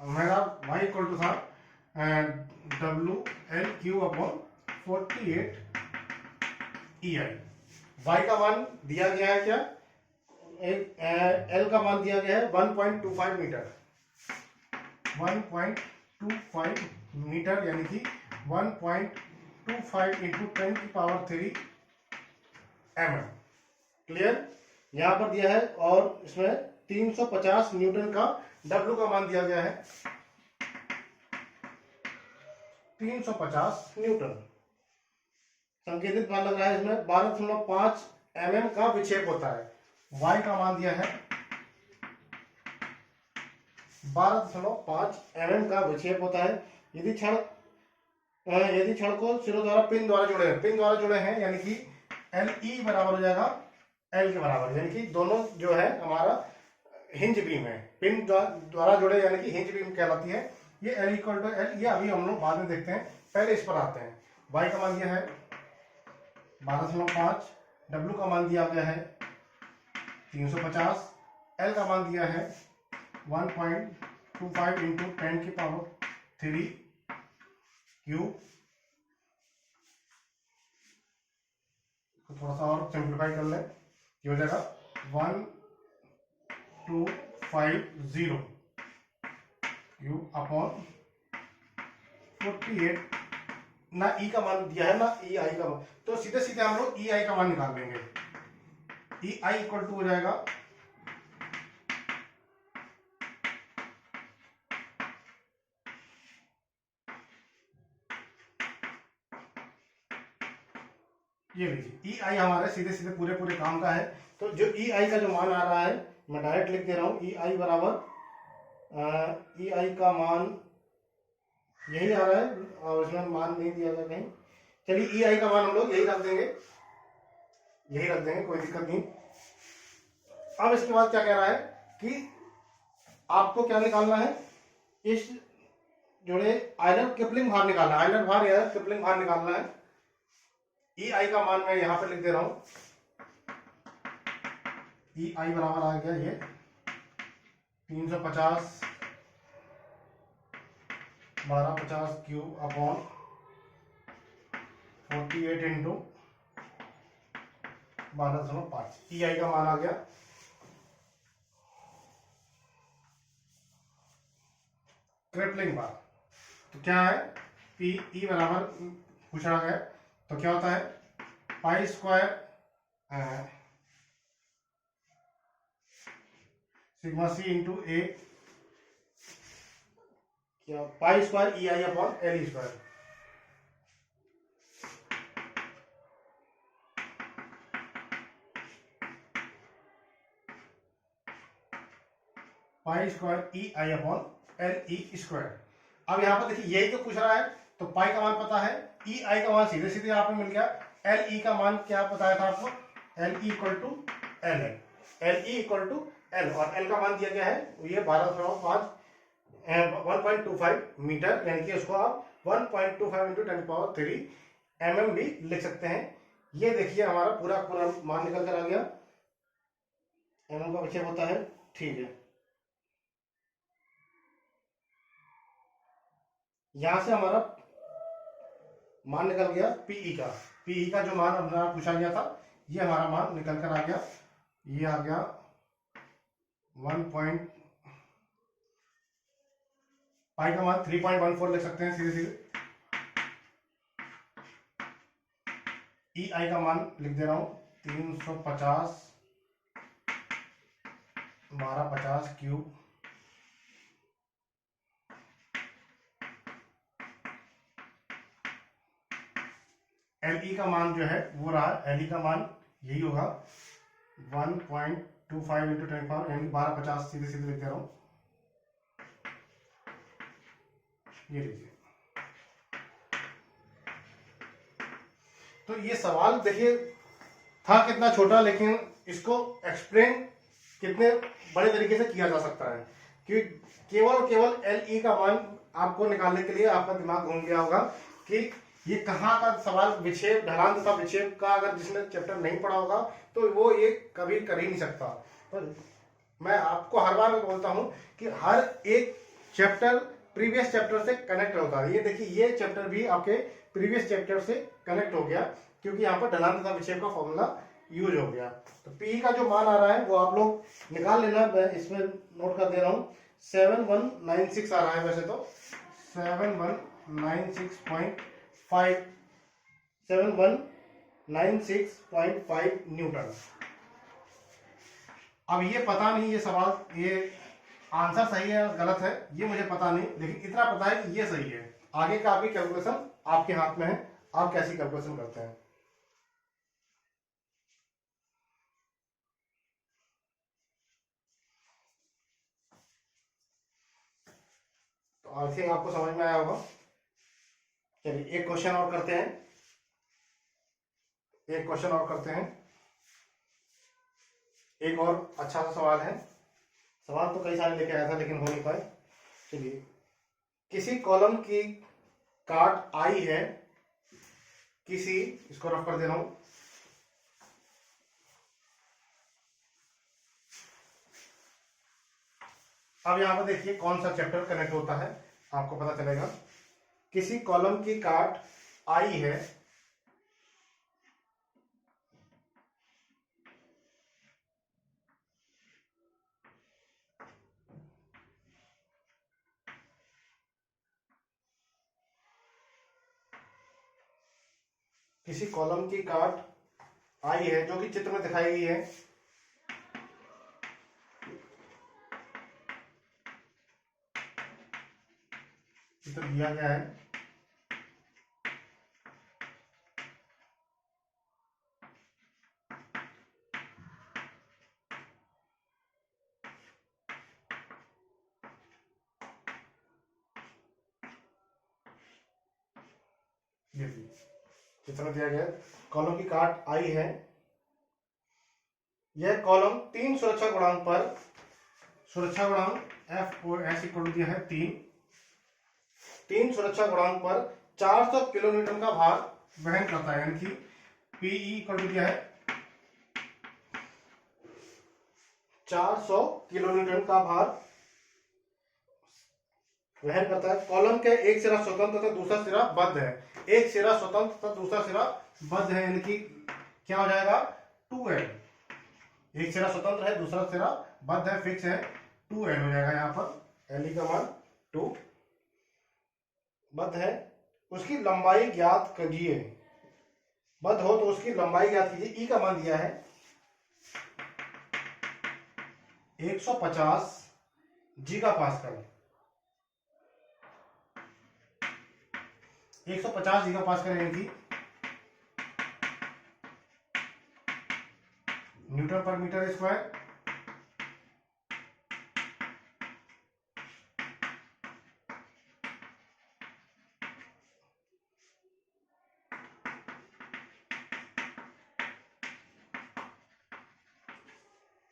मेरा y इक्वल टू था WL³ अपॉन 48 EI। y का मान दिया गया है क्या? L का मान दिया गया है 1.25 मीटर, 1.25 मीटर यानी कि 1.25 इंटू 10⁻³ mm। क्लियर? यहां पर दिया है और इसमें 350 न्यूटन का W का मान दिया गया है, 350 न्यूटन। संकेतित मान लग रहा है इसमें 12.5 mm का विक्षेप होता है। Y का मान दिया है 12.5 mm का विक्षेप होता है। यदि क्षण को सिरों द्वारा पिन द्वारा जुड़े हैं यानी कि LE बराबर हो जाएगा L के बराबर, यानी कि दोनों जो है हमारा हिंज बीम है, पिन द्वारा जुड़े यानी कि हिंज बीम कहलाती है। ये L इक्वल टू L, ये अभी हम लोग बाद में देखते हैं, पहले इस पर आते हैं। Y का मान दिया है 12.5, W का मान दिया गया है 350, L का मान दिया है 1.25 इंटू 10⁻³ क्यूब। थोड़ा सा और सिंप्लीफाई कर लें, ये हो जाएगा 125 2.50 क्यू अपॉन 48 ना ई का मान दिया है ना ई आई का मान, तो सीधे सीधे हम लोग ई आई का मान निकाल लेंगे। ई आई इक्वल टू हो जाएगा ये लीजिए, ई आई हमारे सीधे सीधे पूरे पूरे काम का है। तो जो ई आई का जो मान आ रहा है मैं डायरेक्ट लिख दे रहा हूं, ई आई बराबर ई आई का मान यही आ रहा है और इसमें मान नहीं दिया गया कहीं। चलिए ई आई का मान हम लोग यही रख देंगे, कोई दिक्कत नहीं। अब इसके बाद क्या कह रहा है कि आपको क्या निकालना है, इस जोड़े आयलर किपलिंग भार निकालना है, आयलर भार या किपलिंग भार निकालना है। ई आई का मान मैं यहां पर लिख दे रहा हूं, ई आई बराबर आ गया ये 350 1250 क्यूब अपॉन 48 इंटू 12.5। ई आई का मान आ गया। क्रिपलिंग बार तो क्या है, पी ई बराबर पूछा गया तो क्या होता है pi square sigma C into A, क्या pi square E I upon L square. Pi square E I upon L E square. अब यहाँ पर देखिए यही तो पूछ रहा है, तो पाई का मान पता है, ई आई का मान सीधे सीधे यहाँ पे मिल गया, एल ई का मान क्या बताया था आपको, l e equal to l l, l e equal to l, और एल का मान दिया गया है ये 12.5 1.25 मीटर, यानी कि उसको आप 1.25 इंटू 10⁻³ mm भी लिख सकते हैं। ये देखिए हमारा पूरा पूरा मान निकल कर आ गया, mm का विषय होता है, ठीक है। यहां से हमारा मान निकल गया पीई का, पीई का जो मान अपना पूछा गया था ये हमारा मान निकल कर आ गया, ये आ गया 1. पाई का मान 3.14 लिख सकते हैं सीधे सीधे। ई आई का मान लिख दे रहा हूं 350 1250 क्यूब एल ई का मान जो है वो रहा, एल ई का मान यही होगा 1.25 इंटू 10 पावर, यानी 1250 सीधे सीधे लिख दे रहा हूं, ये लीजिए। तो ये सवाल देखिए था कितना छोटा, लेकिन इसको एक्सप्लेन कितने बड़े तरीके से किया जा सकता है, कि केवल एल ई का मान आपको निकालने के लिए आपका दिमाग घूम गया होगा कि ये कहाँ का सवाल, विक्षेप ढलान तथा विक्षेप का अगर जिसने चैप्टर नहीं पढ़ा होगा तो वो ये कभी कर ही नहीं सकता। पर मैं आपको हर बार बोलता हूं कि हर एक चैप्टर प्रीवियस चैप्टर से कनेक्ट होता है। ये देखिए ये चैप्टर भी आपके प्रीवियस चैप्टर से कनेक्ट हो गया, क्योंकि यहाँ पर ढलान तथा विक्षेप का फॉर्मूला यूज हो गया। तो पी का जो मान आ रहा है वो आप लोग निकाल लेना, मैं इसमें नोट कर दे रहा हूँ 7196 आ रहा है, वैसे तो 7196.5 न्यूटन। अब ये पता नहीं ये सवाल ये आंसर सही है या गलत है ये मुझे पता नहीं, लेकिन इतना पता है कि ये सही है। आगे का आपकी कैलकुलेशन आपके हाथ में है, आप कैसी कैलकुलेशन करते हैं। तो आई थिंक आपको समझ में आया होगा। चलिए एक क्वेश्चन और करते हैं, एक और अच्छा सा सवाल है। सवाल तो कई सारे लेके आया था लेकिन हो नहीं पाए। चलिए, किसी कॉलम की काट आई है, किसी, इसको रफ कर दे रहा हूं, अब यहां पर देखिए कौन सा चैप्टर कनेक्ट होता है आपको पता चलेगा। किसी कॉलम की काट आई है, किसी कॉलम की काट आई है जो कि चित्र में दिखाई गई है। चित्र दिया गया है। ये चित्र में दिया गया है, कॉलम की काट आई है। यह कॉलम 3 सुरक्षा गुणांक पर, सुरक्षा गुणांक FOS इक्वल दिया है 3 सुरक्षा गुणांक पर 400 किलो न्यूटन का भार वहन करता है, यानी कि PE इक्वल दिया है 400 किलो न्यूटन का भार वहन करता है। कॉलम के एक सिरा स्वतंत्र तथा दूसरा सिरा बद्ध है। एक सिरा स्वतंत्र तथा दूसरा सिरा बद्ध है, यानी कि क्या हो जाएगा 2L। एक सिरा स्वतंत्र है, दूसरा सिरा बद्ध है, फिक्स है, 2L हो जाएगा। यहाँ पर LE का मान 2 बद्ध है। उसकी लंबाई ज्ञात कीजिए। बद्ध हो तो उसकी लंबाई ज्ञात कीजिए। E का मान दिया है 150 गीगापास्कल। 150 गीगापास्कल यानी कि न्यूटन पर मीटर स्क्वायर।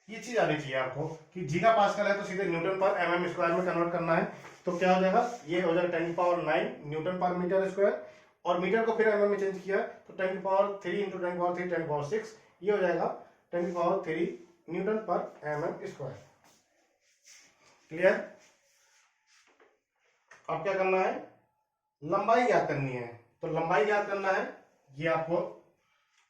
ये चीज आनी चाहिए आपको कि जीगा पास्कल है तो सीधे न्यूटन पर mm स्क्वायर में कन्वर्ट करना है। तो क्या हो जाएगा, ये हो जाएगा 10⁹ न्यूटन पर मीटर स्क्वायर, और मीटर को फिर mm में चेंज किया तो 10⁻³ इंटू 10⁻³ 10⁻⁶, ये हो जाएगा 10⁻³ न्यूटन पर mm स्क्वायर। क्लियर। अब क्या करना है, लंबाई ज्ञात करनी है। तो लंबाई ज्ञात करना है, ये आपको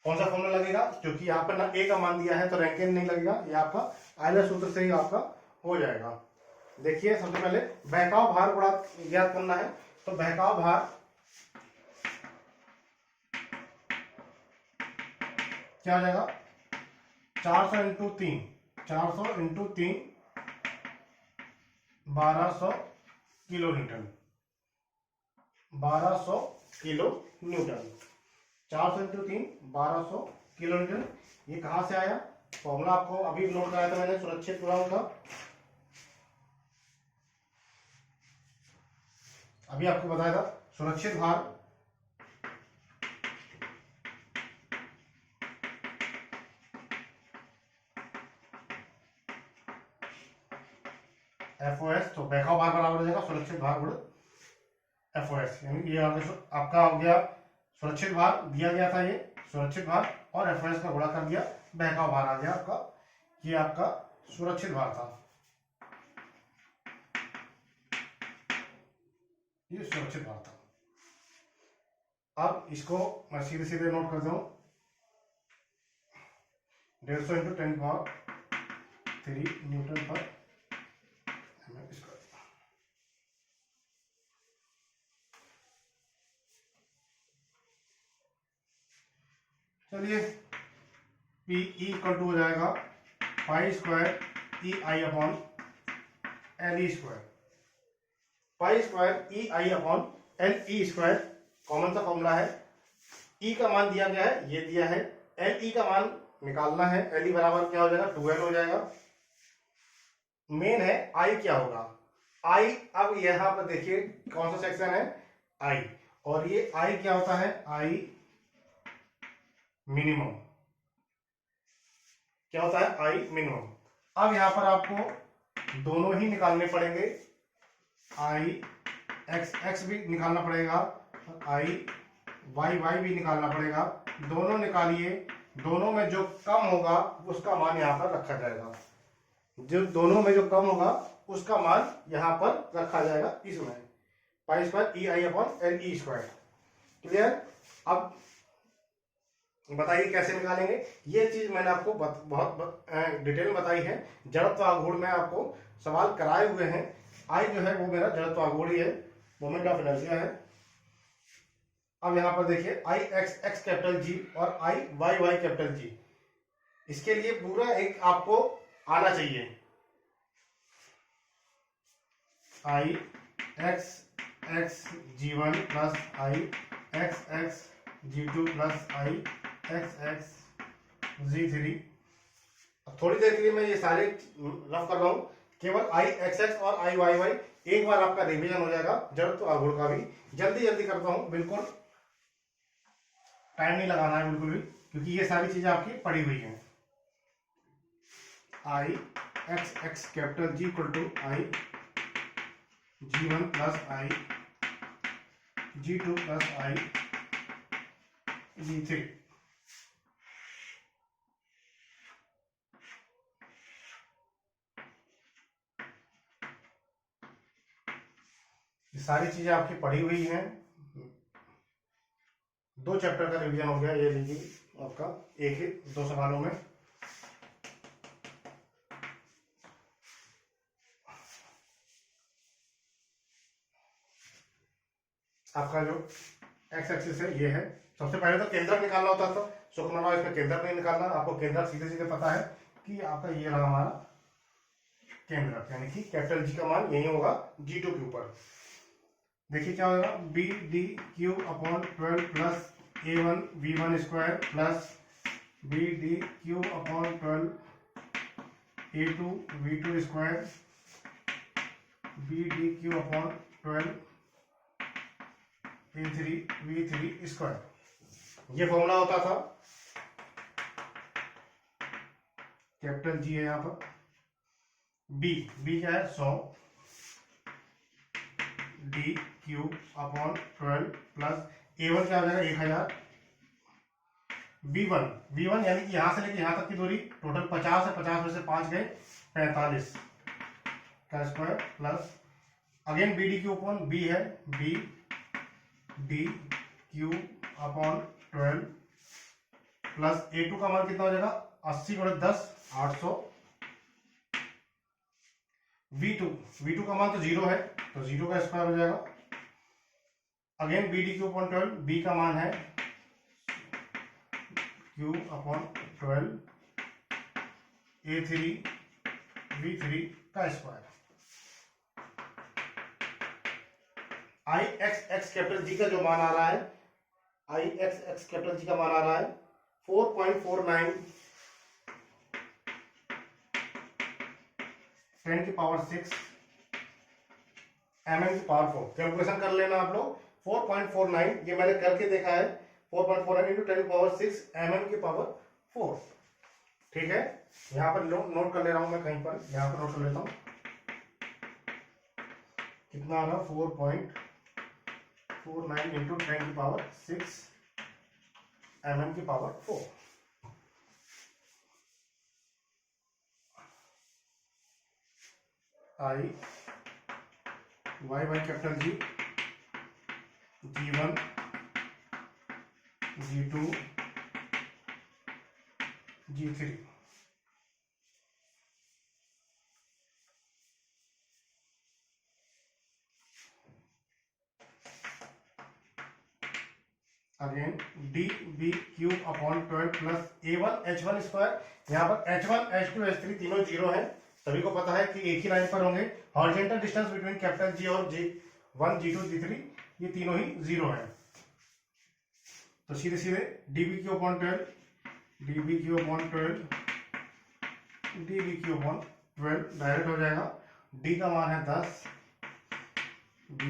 कौन सा फॉर्मूला लगेगा, क्योंकि यहाँ पर ना A का मान दिया है तो रैंकिन नहीं लगेगा, ये आपका आयलर सूत्र से ही आपका हो जाएगा। देखिए सबसे पहले बहकाव भार गुणा ज्ञात करना है। तो बहकाव भार क्या हो जाएगा, 400 into 3, 400 into 3 1200 kilo Newton, 1200 kilo Newton. 400 into 3 1200 kilo Newton. ये कहां से आया, फॉर्मूला आपको अभी नोट कराया था मैंने सुरक्षित गुणांक का। अभी आपको बताया था सुरक्षित भार FOS, तो बहकाव भार बराबर हो जाएगा सुरक्षित भार गुण FOS। यानी ये आपका हो गया सुरक्षित भार दिया गया था, ये सुरक्षित भार और FOS का गुणा कर दिया, बहकाव भार आ गया आपका। ये आपका सुरक्षित भार था, ये सुरक्षित भार था। अब इसको मैं सीधे सीधे नोट कर दूं, 150 इंटू 10⁻³ न्यूटन पर mm स्क्वायर। चलिए PE इक्वल टू हो जाएगा pi square EI upon LE square. Pi square EI upon LE square common सा फॉर्मूला है। E का मान दिया गया है, ये दिया है। LE का मान निकालना है। LE बराबर क्या हो जाएगा, 2L हो जाएगा। मेन है I क्या होगा, I अब यहां पर देखिए कौन सा सेक्शन है, I, और ये I क्या होता है, I मिनिमम। क्या होता है, I मिनिमम। अब यहां पर आपको दोनों ही निकालने पड़ेंगे, I x भी निकालना पड़ेगा, I y भी निकालना पड़ेगा। दोनों निकालिए, दोनों में जो कम होगा उसका मान यहां पर रखा जाएगा। जो दोनों में जो कम होगा उसका मान यहां पर रखा जाएगा इसमें, pi square EI upon LE square. Clear. अब बताइए कैसे निकालेंगे। ये चीज मैंने आपको बहुत डिटेल में बताई है। जड़त्व आघूर्ण में आपको सवाल कराए हुए हैं। आई जो है वो मेरा जड़त्व आघूर्ण ही है, मोमेंट ऑफ इनर्शिया है। अब यहाँ पर देखिए आई एक्स एक्स कैपिटल जी और आई वाई वाई कैपिटल जी, इसके लिए पूरा एक आपको आना चाहिए। आई एक्स एक्स जी वन प्लस आई एक्स एक्स जी टू प्लस आई एक्स एक्स जी थ्री। थोड़ी देर के लिए मैं ये सारे रफ कर रहा हूँ, केवल आई एक्स एक्स और आई वाई वाई एक बार आपका रिवीजन हो जाएगा। जरूरत तो अघोड़ का भी जल्दी जल्दी करता हूँ, बिल्कुल टाइम नहीं लगाना है बिल्कुल भी, क्योंकि ये सारी चीजें आपकी पड़ी हुई हैं। I X X capital G equal to I G one plus I G two plus I G three. ये सारी चीजें आपकी पढ़ी हुई हैं। 2 चैप्टर का रिवीजन हो गया, ये लीजिए आपका एक ही 2 सवालों में। आपका जो एक्स एक्सिस है ये है। सबसे पहले तो केंद्र निकालना होता था, सुखमना इसमें केंद्र नहीं निकालना, आपको केंद्र सीधे सीधे पता है कि आपका ये रहा हमारा केंद्र, यानी कि कैपिटल जी का मान यही होगा G2 के ऊपर। देखिए क्या होगा, b D Q upon 12 plus A1 V1 square plus b D Q upon 12 A2 V2 square b D Q upon 12 A3 V3 square. ये फॉर्मूला होता था। कैपिटल जी है यहाँ पर, बी क्या है 100 D cube upon 12 plus A1 क्या हो जाएगा 1000 V1 यानी कि यहां से लेके यहां तक की दूरी टोटल 50 है, 50 में से 5 गए 45 का square plus again B D Q upon B है B D Q upon 12 plus A2 का मान कितना हो जाएगा 80 गुणे 10 800। V2 का मान तो 0 है, तो 0 का स्क्वायर हो जाएगा। Again B D Q upon 12, B का मान है क्यू अपॉन 12 A3 V3 का square. I X X capital G का जो मान आ रहा है, I X X capital G का मान आ रहा है 4.49 10 की पावर 6 mm की पावर 4। कैलकुलेशन कर लेना आप लोग, 4.49 ये मैंने करके देखा है, 4.49 इंटू 10 की पावर 6 mm की पावर 4। ठीक है, यहाँ पर नोट कर ले रहा हूं मैं, कहीं पर यहाँ पर नोट कर लेता हूँ। कितना आ रहा 4.49 इंटू 10 की पावर 6 mm की power 4। I Y Y capital G G1 G2 G3। Again D B cube upon 12 plus A1 H1 square. यहाँ पर H1 H2 H3 तीनों 0 है, सभी को पता है कि एक ही लाइन पर होंगे। Horizontal distance between capital G और G1 G2 G3 ये तीनों ही 0 है, तो सीधे सीधे dB Q upon 12 dB Q upon 12 dB Q upon 12 direct हो जाएगा। d का मान है 10 d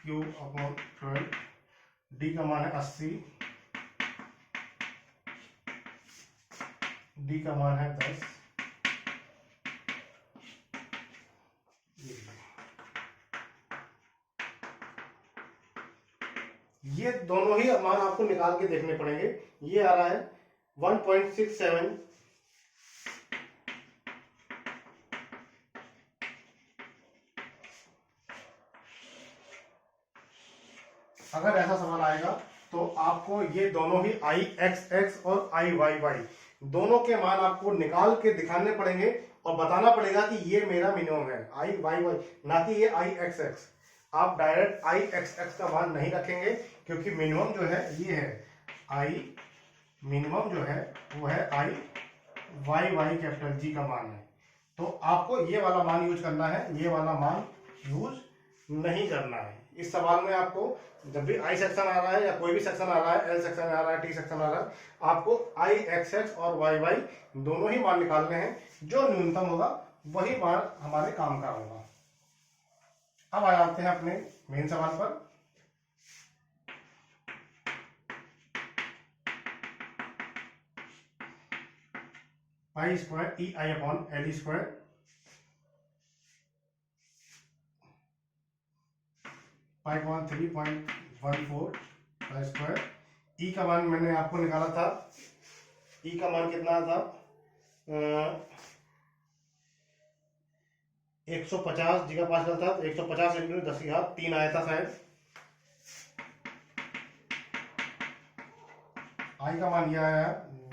क्यू अपॉन 12, d का मान है 80 d का मान है 10। ये दोनों ही मान आपको निकाल के देखने पड़ेंगे। ये आ रहा है 1.67 अगर ऐसा सवाल आएगा तो आपको ये दोनों ही आई एक्स एक्स और आई वाई वाई दोनों के मान आपको निकाल के दिखाने पड़ेंगे और बताना पड़ेगा कि ये मेरा मिनिमम है आई वाई वाई, ना कि ये आई एक्स एक्स। आप डायरेक्ट आई एक्स एक्स का मान नहीं रखेंगे, क्योंकि मिनिमम जो है ये है आई, मिनिमम जो है वो है आई वाई कैपिटल जी का मान है। तो आपको ये वाला मान यूज करना है, ये वाला मान यूज नहीं करना है। इस सवाल में आपको जब भी आई सेक्शन आ रहा है या कोई भी सेक्शन आ रहा है, एल सेक्शन आ रहा है, टी सेक्शन आ रहा है, आपको आई एक्स एक्स और वाई वाई दोनों ही मान निकालने हैं। जो न्यूनतम होगा वही मान हमारे काम का होगा। अब आ जाते हैं अपने मेन सवाल पर। पाई square E I upon L square 5.3.14 का स्क्वायर। ई का मान मैंने आपको निकाला था, ई का मान कितना था 150 जीगा पास्कल था, 150 इंटू 10⁻³ आया था शायद। आई का मान यह आया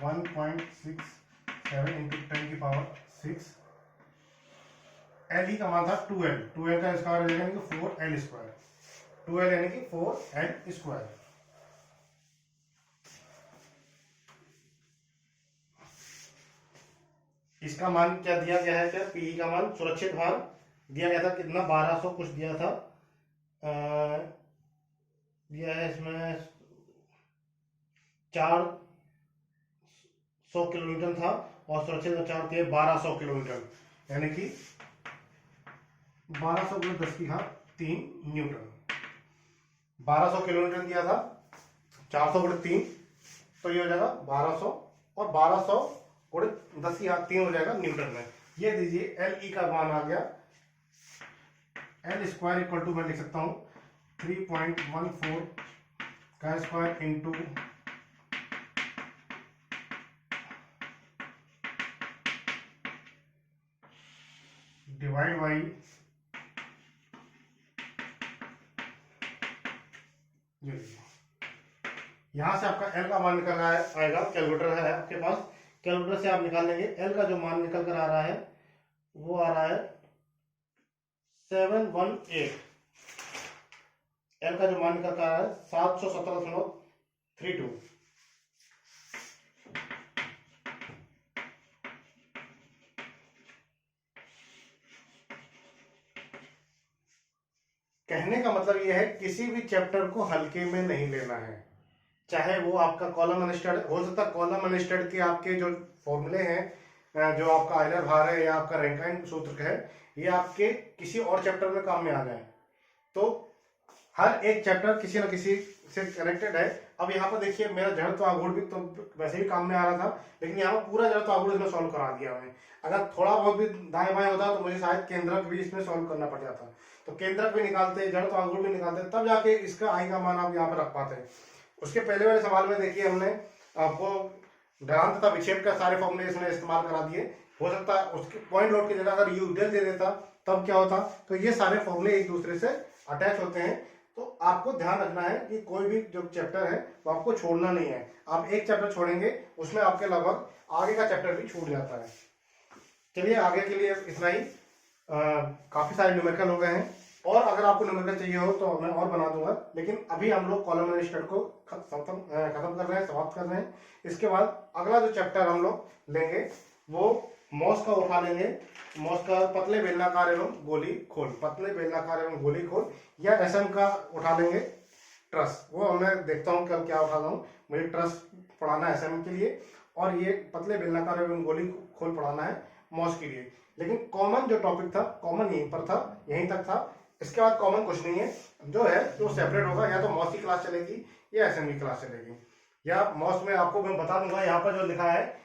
1.67 इंटू 10⁻⁶। एल ई का मान था 2L, 2L का स्क्वायर हो जाएगा 4L स्क्वायर, 2L यानी कि 4L स्क्वायर। इसका मान क्या दिया गया है, क्या पी का मान सुरक्षित भार दिया गया था कितना 1200 कुछ दिया था, दिया है इसमें 400 किलोमीटर था और सुरक्षित चार्ज दिया 1200 किलोमीटर, यानी कि 1200 × 10⁻³ न्यूटन। 1200 किलोमीटर दिया था, 400 × 3 तो ये हो जाएगा 1200 और 1200 × 10⁻³ हो जाएगा न्यूटन में। ये दीजिए एल ई का मान आ गया, एल स्क्वायर इक्वल टू मैं लिख सकता हूँ 3.14 का स्क्वायर इंटू डिवाइड बाई यहां से आपका एल का मान निकल आएगा। कैलकुलेटर है आपके पास, कैलकुलेटर से आप निकाल लेंगे। एल का जो मान निकल कर आ रहा है वो आ रहा है 718। एल का जो मान निकल कर आ रहा है 717.32। कहने का मतलब यह है किसी भी चैप्टर को हल्के में नहीं लेना है, चाहे वो आपका कॉलम अनस्टड हो सकता है। कॉलम अनस्टड के आपके जो फॉर्मूले हैं, जो आपका आयलर भार है या आपका रैंकाइन सूत्र है, ये आपके किसी और चैप्टर में काम में आ जाए। तो हर एक चैप्टर किसी न किसी से कनेक्टेड है। अब यहाँ पर देखिए मेरा जड़त्व आघूर्ण भी तो वैसे भी काम में आ रहा था, लेकिन यहाँ पर पूरा जड़त्व आघूर्ण इसमें सॉल्व करा दिया मैंने। अगर थोड़ा बहुत भी दाएं बाएं होता तो मुझे शायद केंद्रक भी इसमें सॉल्व करना पड़ जाता। तो केंद्रक भी निकालते, जड़त्व आघूर्ण भी निकालते, तब जाके इसका आई का मान आप यहाँ पर रख पाते हैं। उसके पहले वाले सवाल में देखिए हमने आपको ढलान तथा विक्षेप का सारे फॉर्मूले इसमें इस्तेमाल करा दिए। हो सकता है उसके पॉइंट लोड की जगह अगर यू डेल दे देता तब क्या होता। तो ये सारे फॉर्मूले एक दूसरे से अटैच होते हैं। तो आपको ध्यान रखना है कि कोई भी जो चैप्टर है वो आपको छोड़ना नहीं है। आप एक चैप्टर छोड़ेंगे उसमें आपके लगभग आगे का चैप्टर भी छूट जाता है। चलिए आगे के लिए इतना ही। काफी सारे न्यूमेरिकल हो गए हैं और अगर आपको न्यूमेरिकल चाहिए हो तो मैं और बना दूंगा, लेकिन अभी हम लोग कॉलम अनस्टड को खत्म कर रहे हैं, समाप्त कर रहे हैं। इसके बाद अगला जो चैप्टर हम लोग लेंगे वो मॉस का उठा लेंगे। मॉस का पतले बेलनाकार एवं गोली खोल, पतले बेलनाकार एवं गोली खोल, या एसएम का उठा लेंगे ट्रस। वो मैं देखता हूँ कल क्या उठाता हूँ। मुझे ट्रस पढ़ाना है एसएम के लिए और ये पतले बेलनाकार एवं गोली खोल पढ़ाना है मॉस के लिए। लेकिन कॉमन जो टॉपिक था कॉमन यहीं पर था, यहीं तक था। इसके बाद कॉमन कुछ नहीं है, जो है तो सेपरेट होगा। या तो मॉस की क्लास चलेगी या एसएम की क्लास चलेगी। या मॉस में आपको मैं बता दूंगा, यहाँ पर जो लिखा है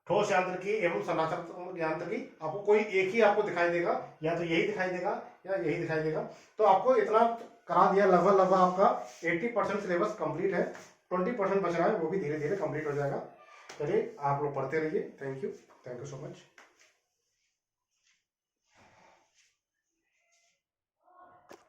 ठोस यांत्रिकी एवं संरचनात्मक यांत्रिकी, आपको कोई एक ही आपको दिखाई देगा, या तो यही दिखाई देगा या यही दिखाई देगा। तो आपको इतना करा दिया, लगभग आपका 80% सिलेबस कंप्लीट है। 20% बच रहा है, वो भी धीरे धीरे कंप्लीट हो जाएगा। चलिए आप लोग पढ़ते रहिए। Thank you so much.